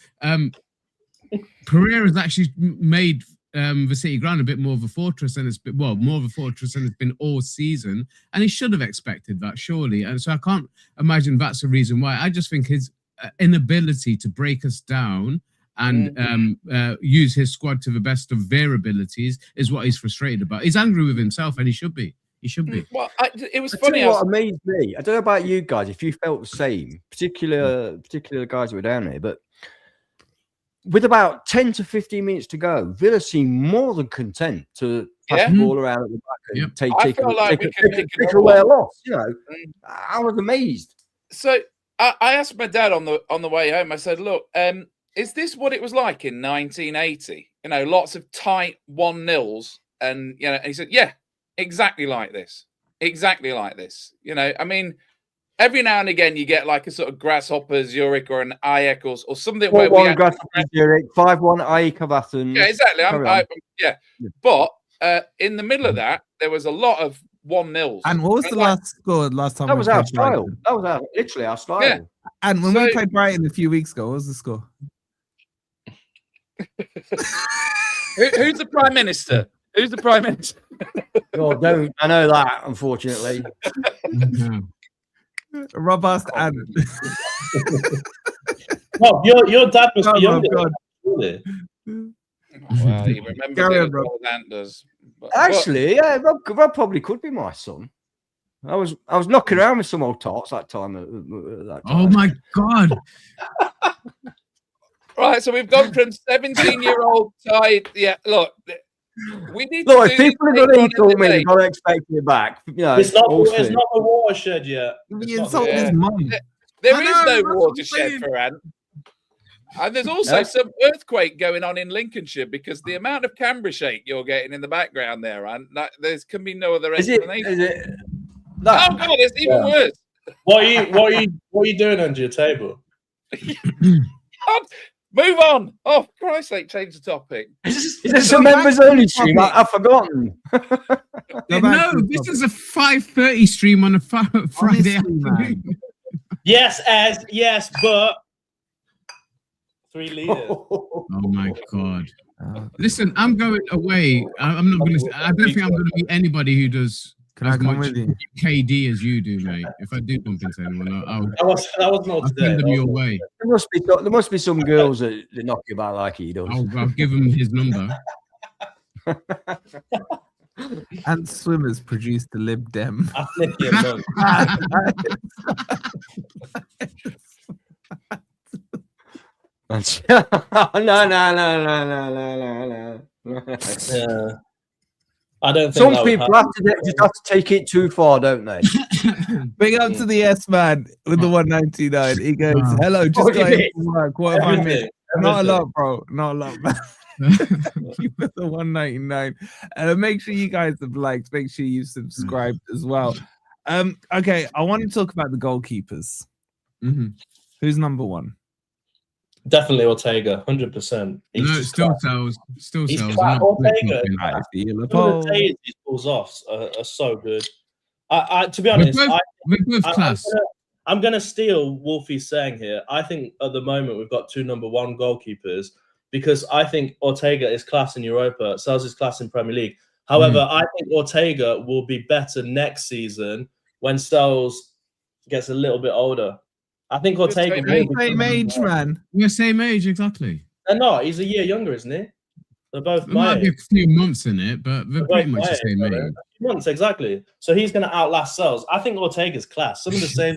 Pereira's actually made the City Ground a bit more of a fortress, and more of a fortress than it's been all season. And he should have expected that, surely. And so I can't imagine that's the reason why. I just think his inability to break us down and use his squad to the best of their abilities is what he's frustrated about. He's angry with himself, and he should be. He should be. Well, it was Funny. funny. What amazed me, I don't know about you guys, if you felt the same, particular guys that were down there, but with about 10 to 15 minutes to go, Villa seemed more than content to pass the ball around at the back and take away a loss. I was amazed. So I asked my dad on the way home. I said, "Look, is this what it was like in 1980? Lots of tight 1-0s, and And he said, "Yeah, exactly like this. Exactly like this. I mean." Every now and again, you get like a sort of Grasshopper Zurich or an Ajax or something where we had 5-1 Ajax Athens. Yeah, exactly. But in the middle of that, there was a lot of 1-0s. And what was the last score last time? That was our style. That was literally our style. Yeah. And when we played Brighton a few weeks ago, what was the score? Who's the Prime Minister? Who's the Prime Minister? Oh, don't. I know that, unfortunately. Rob asked Adam. Well, your dad must be younger. Well, you remember what Ant does. Actually, yeah, Rob probably could be my son. I was knocking around with some old tarts that time. Oh my God! Right, so we've gone from 17-year-old tied. Yeah, look. We need look, to if people are going to insult me, they've got to expect it back. It's not the watershed yet. He insulted his mum. There is no watershed for Ant. And there's also some earthquake going on in Lincolnshire because the amount of camera shake you're getting in the background there, Ant, there can be no other explanation. Is it oh God, it's even worse. What are you doing under your table? Move on. Oh, Christ's sake, change the topic. Is this a members only stream? I've forgotten. No, this is a 5:30 stream on a Friday afternoon. Yes, but 3 liters. Oh my God. Listen, I'm going away. I'm not going to. I don't think I'm going to meet anybody who does as much KD as you do, mate. If I do bump into anyone, I'll send them your way. There must be some girls that knock you about like he does. I'll give him his number. And Swimmers produced the Lib Dem. No. I don't think some people just have to take it too far, don't they? Big up to the S man with the 199. He goes, "Hello, just got in from work. What have I missed? Not a lot, bro. Not a lot, man." You for the 199. Make sure you guys have liked. Make sure you subscribed as well. Okay, I want to talk about the goalkeepers. Who's number one? Definitely Ortega, 100%. No, still sells. Still He's sells. class. Ortega, The some of the saves he pulls off are so good. To be honest, we're both class. I'm gonna steal Wolfie's saying here. I think at the moment we've got 2 number 1 goalkeepers because I think Ortega is class in Europa, Sells is class in Premier League. However, I think Ortega will be better next season when Sells gets a little bit older. I think Ortega will be same age, man. We're same age, exactly. They're not. He's a year younger, isn't he? They're both There might be a few months in it, but they're pretty much the same age. Months, exactly. So he's going to outlast Sells. I think Ortega's class. Some of the saves,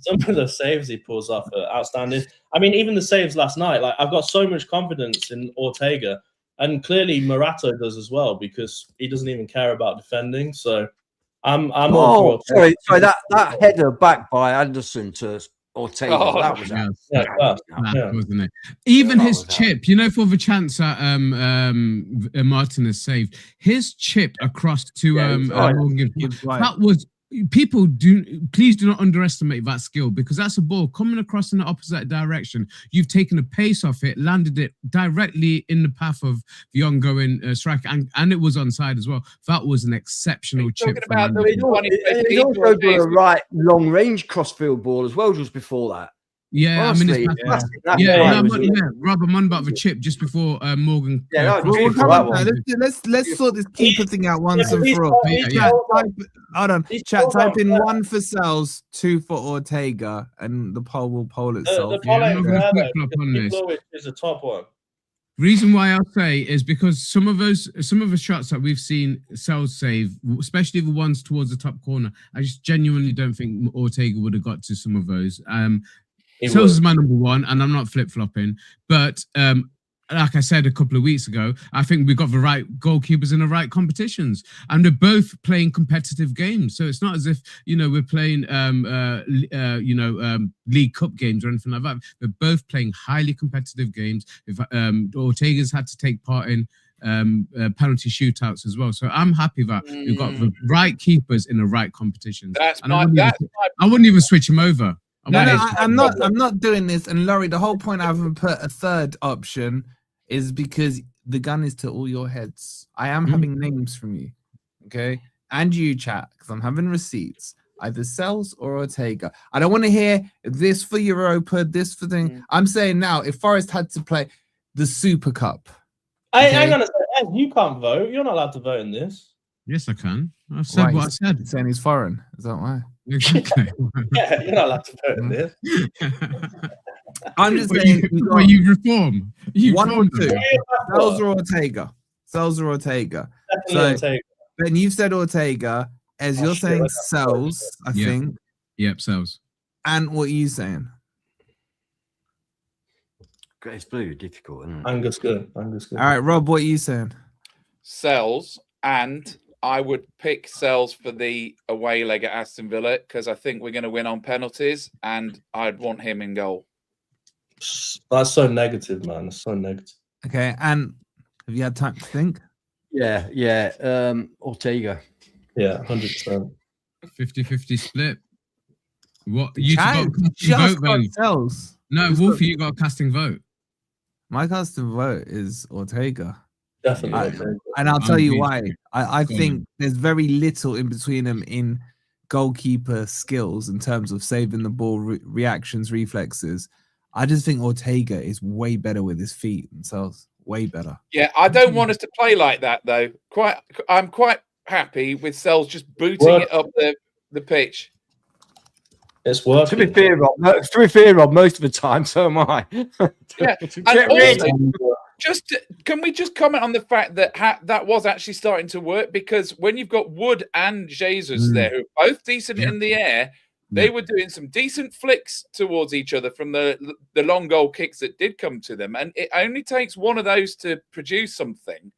some of the saves he pulls off are outstanding. I mean, even the saves last night. Like I've got so much confidence in Ortega, and clearly Morato does as well because he doesn't even care about defending. So I'm. Sorry. That header back by Anderson to Ortega. That was wasn't it? Even his chip, you know, for the chance that Martinez saved, his chip across to Morgan, that was. Please do not underestimate that skill because that's a ball coming across in the opposite direction. You've taken a pace off it, landed it directly in the path of the ongoing strike, and it was onside as well. That was an exceptional chip. He also did a right long range crossfield ball as well just before that. Yeah, honestly, I mean, Rob, I'm on about the chip just before Morgan. Let's sort this keeper thing out once and for all. Hold on, chat. Type in 1 for Sells, 2 for Ortega, and the poll will poll itself. The is a top one. Reason why I'll say is because some of the shots that we've seen Sells save, especially the ones towards the top corner, I just genuinely don't think Ortega would have got to some of those. Sells is my number 1, and I'm not flip-flopping. But like I said a couple of weeks ago, I think we've got the right goalkeepers in the right competitions, and they're both playing competitive games. So it's not as if we're playing League Cup games or anything like that. They're both playing highly competitive games. If Ortega's had to take part in penalty shootouts as well, so I'm happy that we've got the right keepers in the right competitions. I wouldn't even switch him over. I'm not doing this. And Laurie, the whole point I haven't put a third option is because the gun is to all your heads. I am having names from you, okay, and you chat because I'm having receipts. Either Sells or Ortega. I don't want to hear this for Europa, this for thing. I'm saying now, if Forest had to play the Super Cup, hang on a second. You can't vote. You're not allowed to vote in this. Yes, I can. I said what I said. Saying he's foreign. Is that why? Exactly. Yeah, you're not allowed to vote in this. I'm just saying. You reform. One or two. Sells or Ortega. Sells or Ortega. Ortega. Then you've said Ortega. As you're saying, Sells, I think. Yep, Sells. And what are you saying? It's blue, difficult, isn't it? Angus good. All right, Rob, what are you saying? Sells, and I would pick Sells for the away leg at Aston Villa because I think we're going to win on penalties, and I'd want him in goal. That's so negative, man. That's so negative. Okay, and have you had time to think? Yeah. Ortega. Yeah, 100%. 50-50 split. What you got Sells? No, Wolfie, you got a casting vote. My casting vote is Ortega. Definitely. And I'll tell you why. I think there's very little in between them in goalkeeper skills in terms of saving the ball, reactions, reflexes. I just think Ortega is way better with his feet than Sells. Way better. Yeah, I don't want us to play like that though. I'm quite happy with Sells just booting it up the pitch. It's working. To be fair, Rob, most of the time, so am I. Yeah, and also, can we just comment on the fact that that was actually starting to work? Because when you've got Wood and Jesus there, who are both decent in the air, they were doing some decent flicks towards each other from the long goal kicks that did come to them. And it only takes one of those to produce something.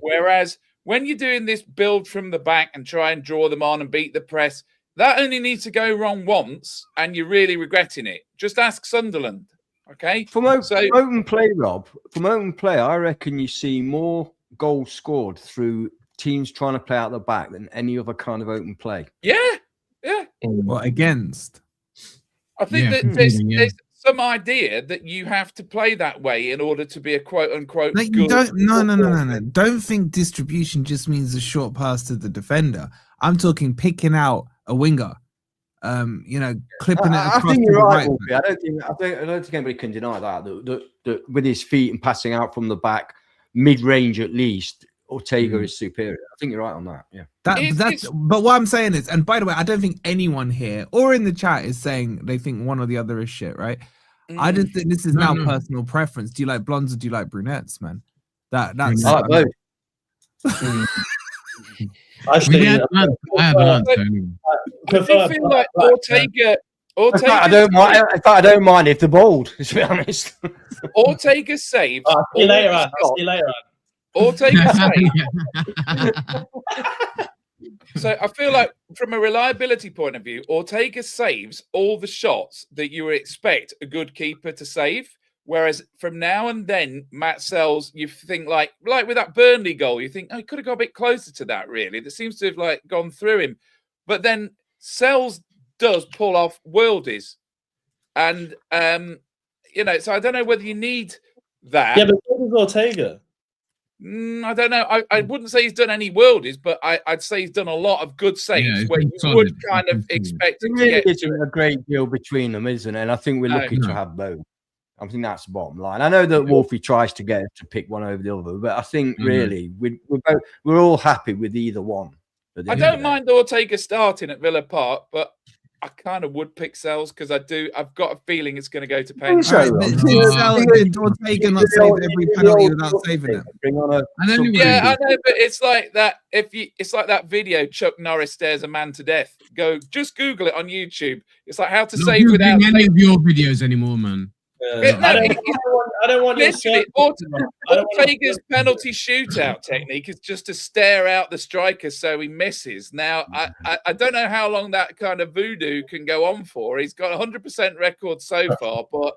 Whereas when you're doing this build from the back and try and draw them on and beat the press, that only needs to go wrong once and you're really regretting it. Just ask Sunderland. Okay. From open play, Rob, from open play, I reckon you see more goals scored through teams trying to play out the back than any other kind of open play. Yeah. What against? I think that there's some idea that you have to play that way in order to be a quote unquote Like, good. No. Don't think distribution just means a short pass to the defender. I'm talking picking out a winger. Clipping it across. I think to you're the right, right. Wolfie. I don't think anybody can deny that with his feet and passing out from the back, mid-range at least, Ortega is superior. I think you're right on that. Yeah. But what I'm saying is, and by the way, I don't think anyone here or in the chat is saying they think one or the other is shit, right? I just think this is now personal preference. Do you like blondes or do you like brunettes, man? That's I like both. I have an answer. I feel like Ortega. In fact, I don't mind if they're bold, to be honest. Ortega saves. See you later, Ann. See you later, Ann. Ortega saves. So I feel like from a reliability point of view, Ortega saves all the shots that you would expect a good keeper to save. Whereas from now and then, Matt Sells, you think like with that Burnley goal, you think, oh, he could have got a bit closer to that, really. That seems to have gone through him. But then Sells does pull off worldies. And, so I don't know whether you need that. Yeah, but so does Ortega. I don't know. I wouldn't say he's done any worldies, but I'd say he's done a lot of good saves where you would kind of expect him to get isn't a great deal between them, isn't it? And I think we're lucky to have both. I think that's the bottom line. I know that Wolfie tries to get us to pick one over the other, but I think really we're all happy with either one. I don't mind Ortega starting at Villa Park, but I kind of would pick Sells because I've got a feeling it's going to go to penalty. Did Ortega not save every penalty without saving it? I know, but it's like that. It's like that video, Chuck Norris stares a man to death. Just Google it on YouTube. It's like how to save without any of your videos anymore, man. I don't want Ortega's penalty shootout technique is just to stare out the striker so he misses. Now, I don't know how long that kind of voodoo can go on for. He's got 100% record so far, but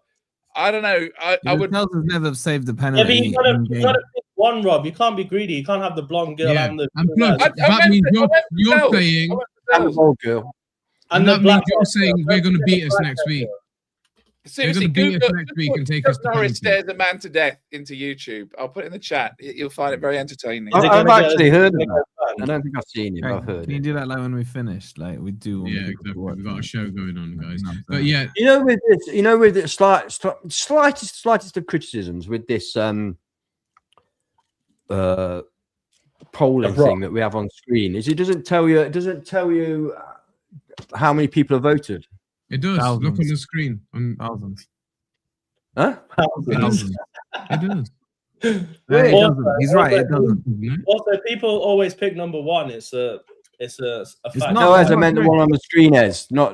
I don't know. I would never saved the penalty. Yeah, but you gotta pick one, Rob. You can't be greedy. You can't have the blonde girl and the. And plus, that means you're saying. And that means you're saying we're going to beat us next week. Seriously, Google Norris stares a man to death into YouTube. I'll put it in the chat. You'll find it very entertaining. I've actually heard of that. I don't think I've seen it. I've heard. Can you do that when we finish? We do. Yeah, exactly. We've got a show going on, guys. But yeah, with the slightest of criticisms with this polling thing that we have on screen is it doesn't tell you how many people have voted. It does. Thousands. Look on the screen. Thousands. Huh? Thousands. It does. He's right. It doesn't. Also, people always pick number one. It's a fact. No, as I meant the one on the screen, not.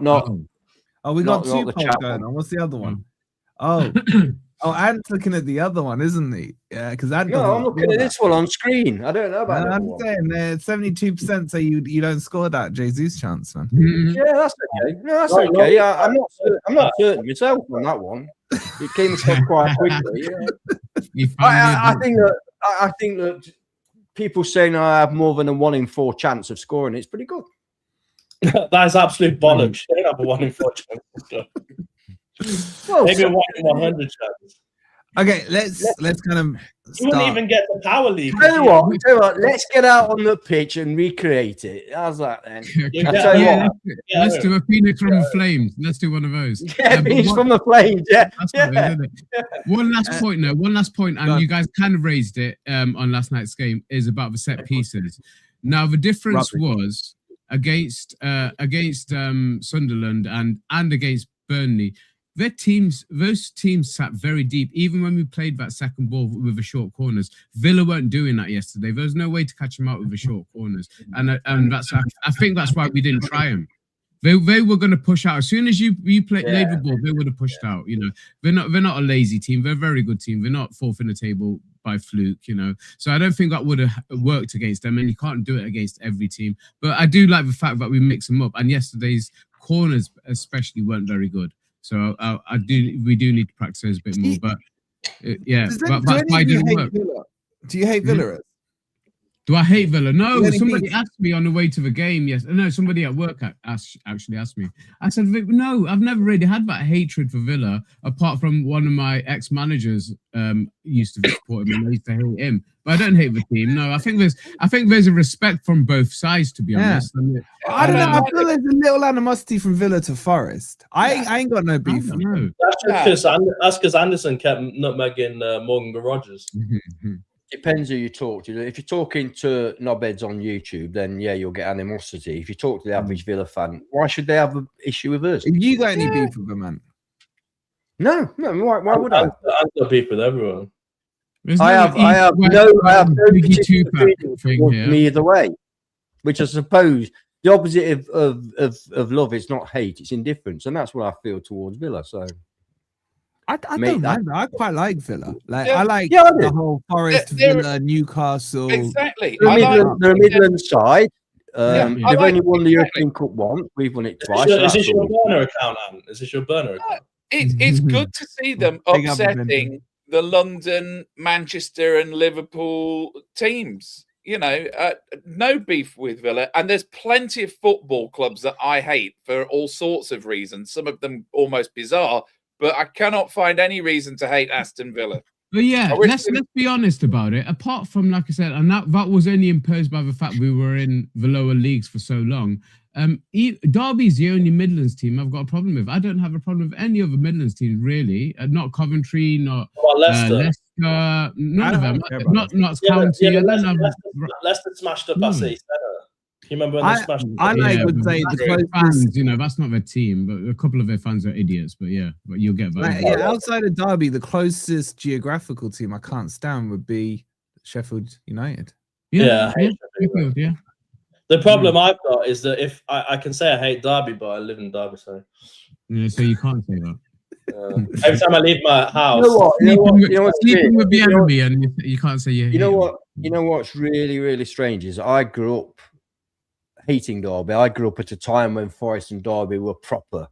Oh, we got not two polls going on. What's the other one? Oh, Ant's looking at the other one, isn't he? Yeah, because Ant. No, I'm looking at this one on screen. I don't know about that. I'm saying 72% say you don't score that Jesus chance, man. Yeah, that's okay. No, that's okay. I'm not certain myself on that one. It came across quite quickly. Yeah. I think that people saying I have more than a 1 in 4 chance of scoring it's pretty good. That is absolute bollocks. You don't have a 1 in 4 chance. Well, maybe a 1 in 100 chance. Okay, let's kind of You wouldn't even get the Power League. Tell you what, let's get out on the pitch and recreate it. How's that then? Let's do a Phoenix from the Flames. Let's do one of those. Yeah, Phoenix from the Flames. Yeah. One last point, and you guys kind of raised it on last night's game, is about the set pieces. Now, the difference was against Sunderland and against Burnley. Those teams sat very deep. Even when we played that second ball with the short corners, Villa weren't doing that yesterday. There was no way to catch them out with the short corners, and I think that's why we didn't try them. They were going to push out as soon as you played the ball. They would have pushed out. They're not a lazy team. They're a very good team. They're not fourth in the table by fluke. So I don't think that would have worked against them, and you can't do it against every team. But I do like the fact that we mix them up. And yesterday's corners especially weren't very good. So we do need to practice those a bit more. But yeah, Does but do that's any why of it you didn't hate work. Villa? Do you hate Villa? Do I hate Villa? No, Any somebody beef? asked me on the way to the game. Yes, no, somebody at work actually asked me. I said, no, I've never really had that hatred for Villa, apart from one of my ex-managers used to support him and I used to hate him. But I don't hate the team. No, I think there's a respect from both sides, to be honest. I don't know. I feel there's a little animosity from Villa to Forest. I ain't got no beef. I don't know. That's because Anderson kept nutmegging Morgan Rogers. Depends who you talk to. If you're talking to knobheads on YouTube, then yeah, you'll get animosity. If you talk to the average Villa fan, why should they have an issue with us? Have you got any beef with them, man? No. Why would I? I've got beef with everyone. I have no particular feeling towards me either way, which I suppose the opposite of love is not hate, it's indifference, and that's what I feel towards Villa. So I don't mind. I quite like Villa. I like I the whole Forest, Villa, Newcastle. Exactly. They're a Midland side. They've only won the exactly. European Cup once. We've won it twice. Is this your burner account, Anne? Is this your burner account? It's good to see them upsetting the London, Manchester, and Liverpool teams. You know, no beef with Villa, and there's plenty of football clubs that I hate for all sorts of reasons. Some of them almost bizarre, but I cannot find any reason to hate Aston Villa. But yeah, let's be honest about it. Apart from, like I said, and that was only imposed by the fact we were in the lower leagues for so long. Derby's the only Midlands team I've got a problem with. I don't have a problem with any other Midlands team, really. Not Coventry, not Leicester. None of them. Not County. Yeah, Leicester smashed up City Centre. You remember when they smashed? I would say the closest fans, you know, that's not their team, but a couple of their fans are idiots. But you'll get that. Outside of Derby, the closest geographical team I can't stand would be Sheffield United. Yeah. The problem I've got is that if I can say I hate Derby, but I live in Derby, so you can't say that. Every time I leave my house, sleeping with the enemy, and you can't say you hate what? You know what's really, really strange is I grew up hating Derby. I grew up at a time when Forest and Derby were proper,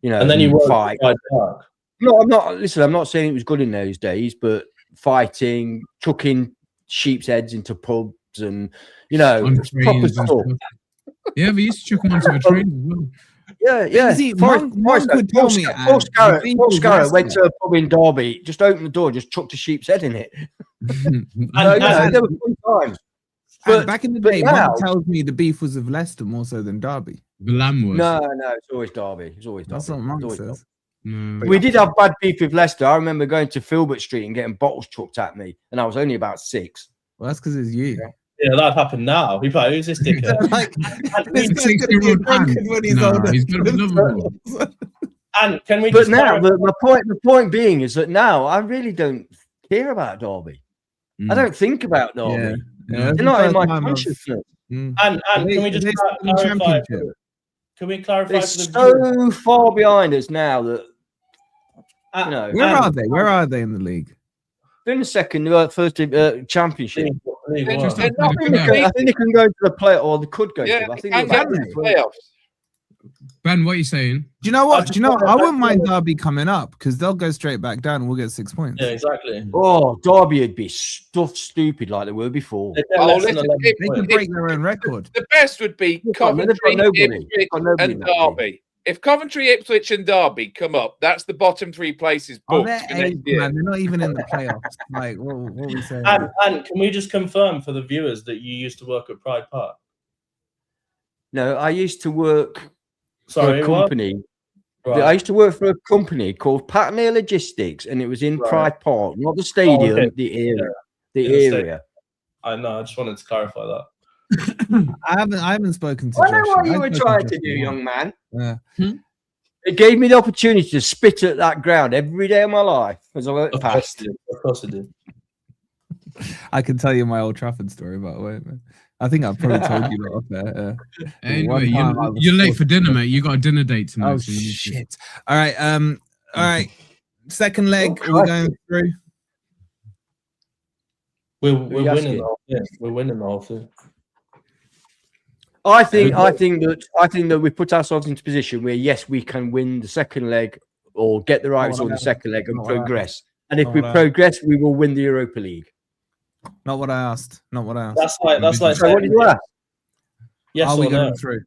and then you fight. No, I'm not. Listen, I'm not saying it was good in those days, but fighting, chucking sheep's heads into pubs, and proper stuff. Yeah, we used to chuck them onto the train as well. Yeah. See, Forest could tell me. Paul Scarrett went to a pub in Derby, just opened the door, just chucked a sheep's head in it. There were fun times. But back in the day, Mum tells me the beef was with Leicester more so than Derby. The Lamb was. No, it's always Derby. It's always Derby. That's what Mum says. No. We did have bad beef with Leicester. I remember going to Filbert Street and getting bottles chucked at me, and I was only about 6. Well, that's because it's you. Yeah, that happened now. He's like, who's this dickhead? This guy's going to be drunken when he's older. He's going to be another one. And can we? But now, the point being is that now I really don't care about Derby. I don't think about Derby. Yeah, they're not in my consciousness. And can we just clarify? Can we clarify? They're so far behind us now that Where are they in the league? They're in the first championship. I think I they can go to the play, or they could go to. I think they can go to the playoffs. Ben, what are you saying? Do you know what? I wouldn't mind Derby coming up because they'll go straight back down and we'll get 6 points. Yeah, exactly. Oh, Derby would be stuffed stupid like they were before. They could break their own record. The best would be Coventry, Ipswich, and Derby. If Coventry, Ipswich, and Derby come up, that's the bottom 3 places booked. Man, they're not even in the playoffs. Like, what are we saying? And can we just confirm for the viewers that you used to work at Pride Park? No, I used to work. For a company. Right. I used to work for a company called Patton Logistics, and it was in Pride Park, not the stadium, the area. The area. I know. I just wanted to clarify that. I haven't spoken to. I know what you were trying to do, young man. Yeah. It gave me the opportunity to spit at that ground every day of my life as I went past. Of course, I did. I can tell you my Old Trafford story, by the way. Man. I think I've probably told you that off there. Anyway, you're late for dinner, mate. You got a dinner date tonight. Oh, shit. All right. Second leg, we're going through. We're winning the whole thing. We're winning the whole thing. I think that we put ourselves into a position where yes, we can win the second leg or get the right Not result in what the I- second leg and not what I- progress. And if not we what I- progress, we will win the Europa League. Not what I asked. Not what I asked. That's like So what saying, did you ask? yes Are we or no. going through?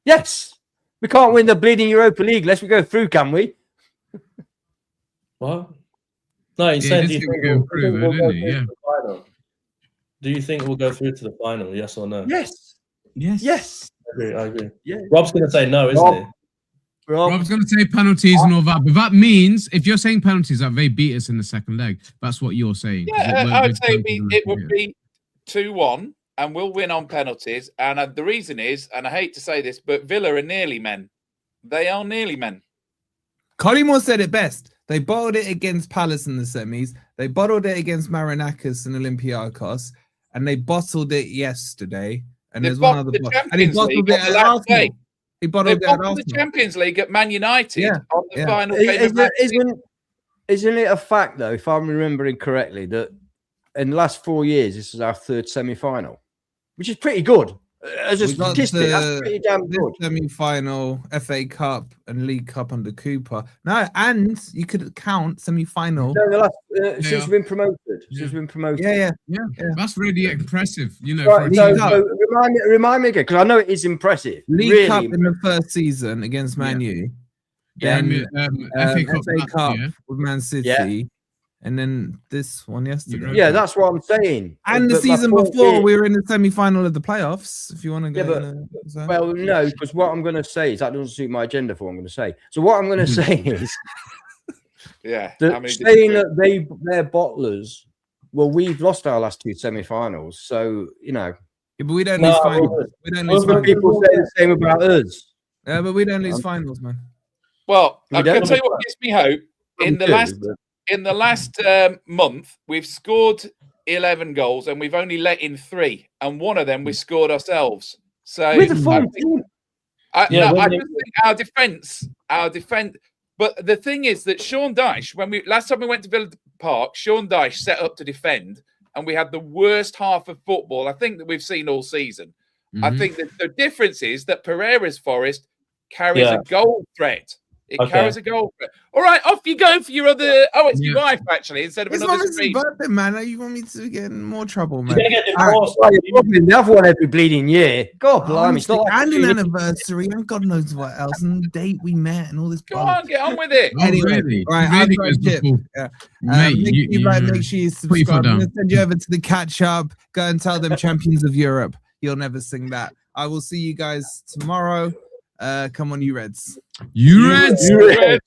Yes. We can't win the bleeding Europa League unless we go through, can we? What? No, he's Yeah, saying, he do you did think go we'll, through, do you think we'll didn't go he? through Yeah. to the final? Do you think we'll go through to the final? Yes or no? Yes. Yes. Yes. I agree. Yeah. Rob's going to say no, isn't Rob. he? Rob's going to say penalties and all that, but that means if you're saying penalties, that they beat us in the second leg. That's what you're saying. Yeah, I'd say it would be 2-1, and we'll win on penalties. And the reason is, and I hate to say this, but Villa are nearly men. They are nearly men. Collymore said it best. They bottled it against Palace in the semis. They bottled it against Marinakis and Olympiacos, and they bottled it yesterday. And They there's one other bottled the bottle. And he Champions bottled League it on at the last Arsenal. day. He They bottled it at bottled the Arsenal. Champions League at Man United Yeah, on the yeah. final game of Man City. Isn't it a fact, though, if I'm remembering correctly, that in the last 4 years, this is our third semi-final, which is pretty good. As a We got statistic, that's pretty damn this good. semi-final, FA Cup and League Cup under Cooper. No, and you could count semi-final. No, the last, since we've been promoted. Yeah. Since we've been promoted. Yeah. That's really impressive, you know. Right, for a so, team. so remind me again, because I know it is impressive. League really Cup in the first season against Man U. Then FA Cup, FA Cup yeah. with Man City. And then this one yesterday. Yeah, that's what I'm saying. And the But my season point before, is- we were in the semi-final of the playoffs. If you want to go, Yeah, well, no, because what I'm going to say is that doesn't suit my agenda for what I'm going to say. So what I'm going to say is Yeah. that saying that they're bottlers. Well, we've lost our last two semi-finals, so you know. Yeah, but we don't No, lose finals. We don't lose Other finals. people say the same about us. Yeah, but we don't lose finals, man. Well, We I can don't. tell you what gives me hope. In the last month, we've scored 11 goals and we've only let in 3, and one of them we scored ourselves. So We're the fun team. I Yeah, just when think our defense. But the thing is that Sean Dyche, last time we went to Villa Park, Sean Dyche set up to defend, and we had the worst half of football I think that we've seen all season. I think that the difference is that Pereira's Forest carries a goal threat. It carries a goal threat. All right, off you go for your other. Oh, it's your wife actually instead of It's another not his stream. birthday, man. You want me to get in more trouble, You're man? going to get All divorced. right, you're probably enough one every bleeding year. God blimey, it's not like and an anniversary, and God knows what else, and the date we met, and all this. Go on, get on with it. Oh, Anyway, really? right, Really I've got a goes tip. before. Yeah. Mate, make sure you put your foot subscribe. I'm down. gonna send you over to the catch up. Go and tell them Champions of Europe. You'll never sing that. I will see you guys tomorrow. Come on, you Reds. You Reds. You're right.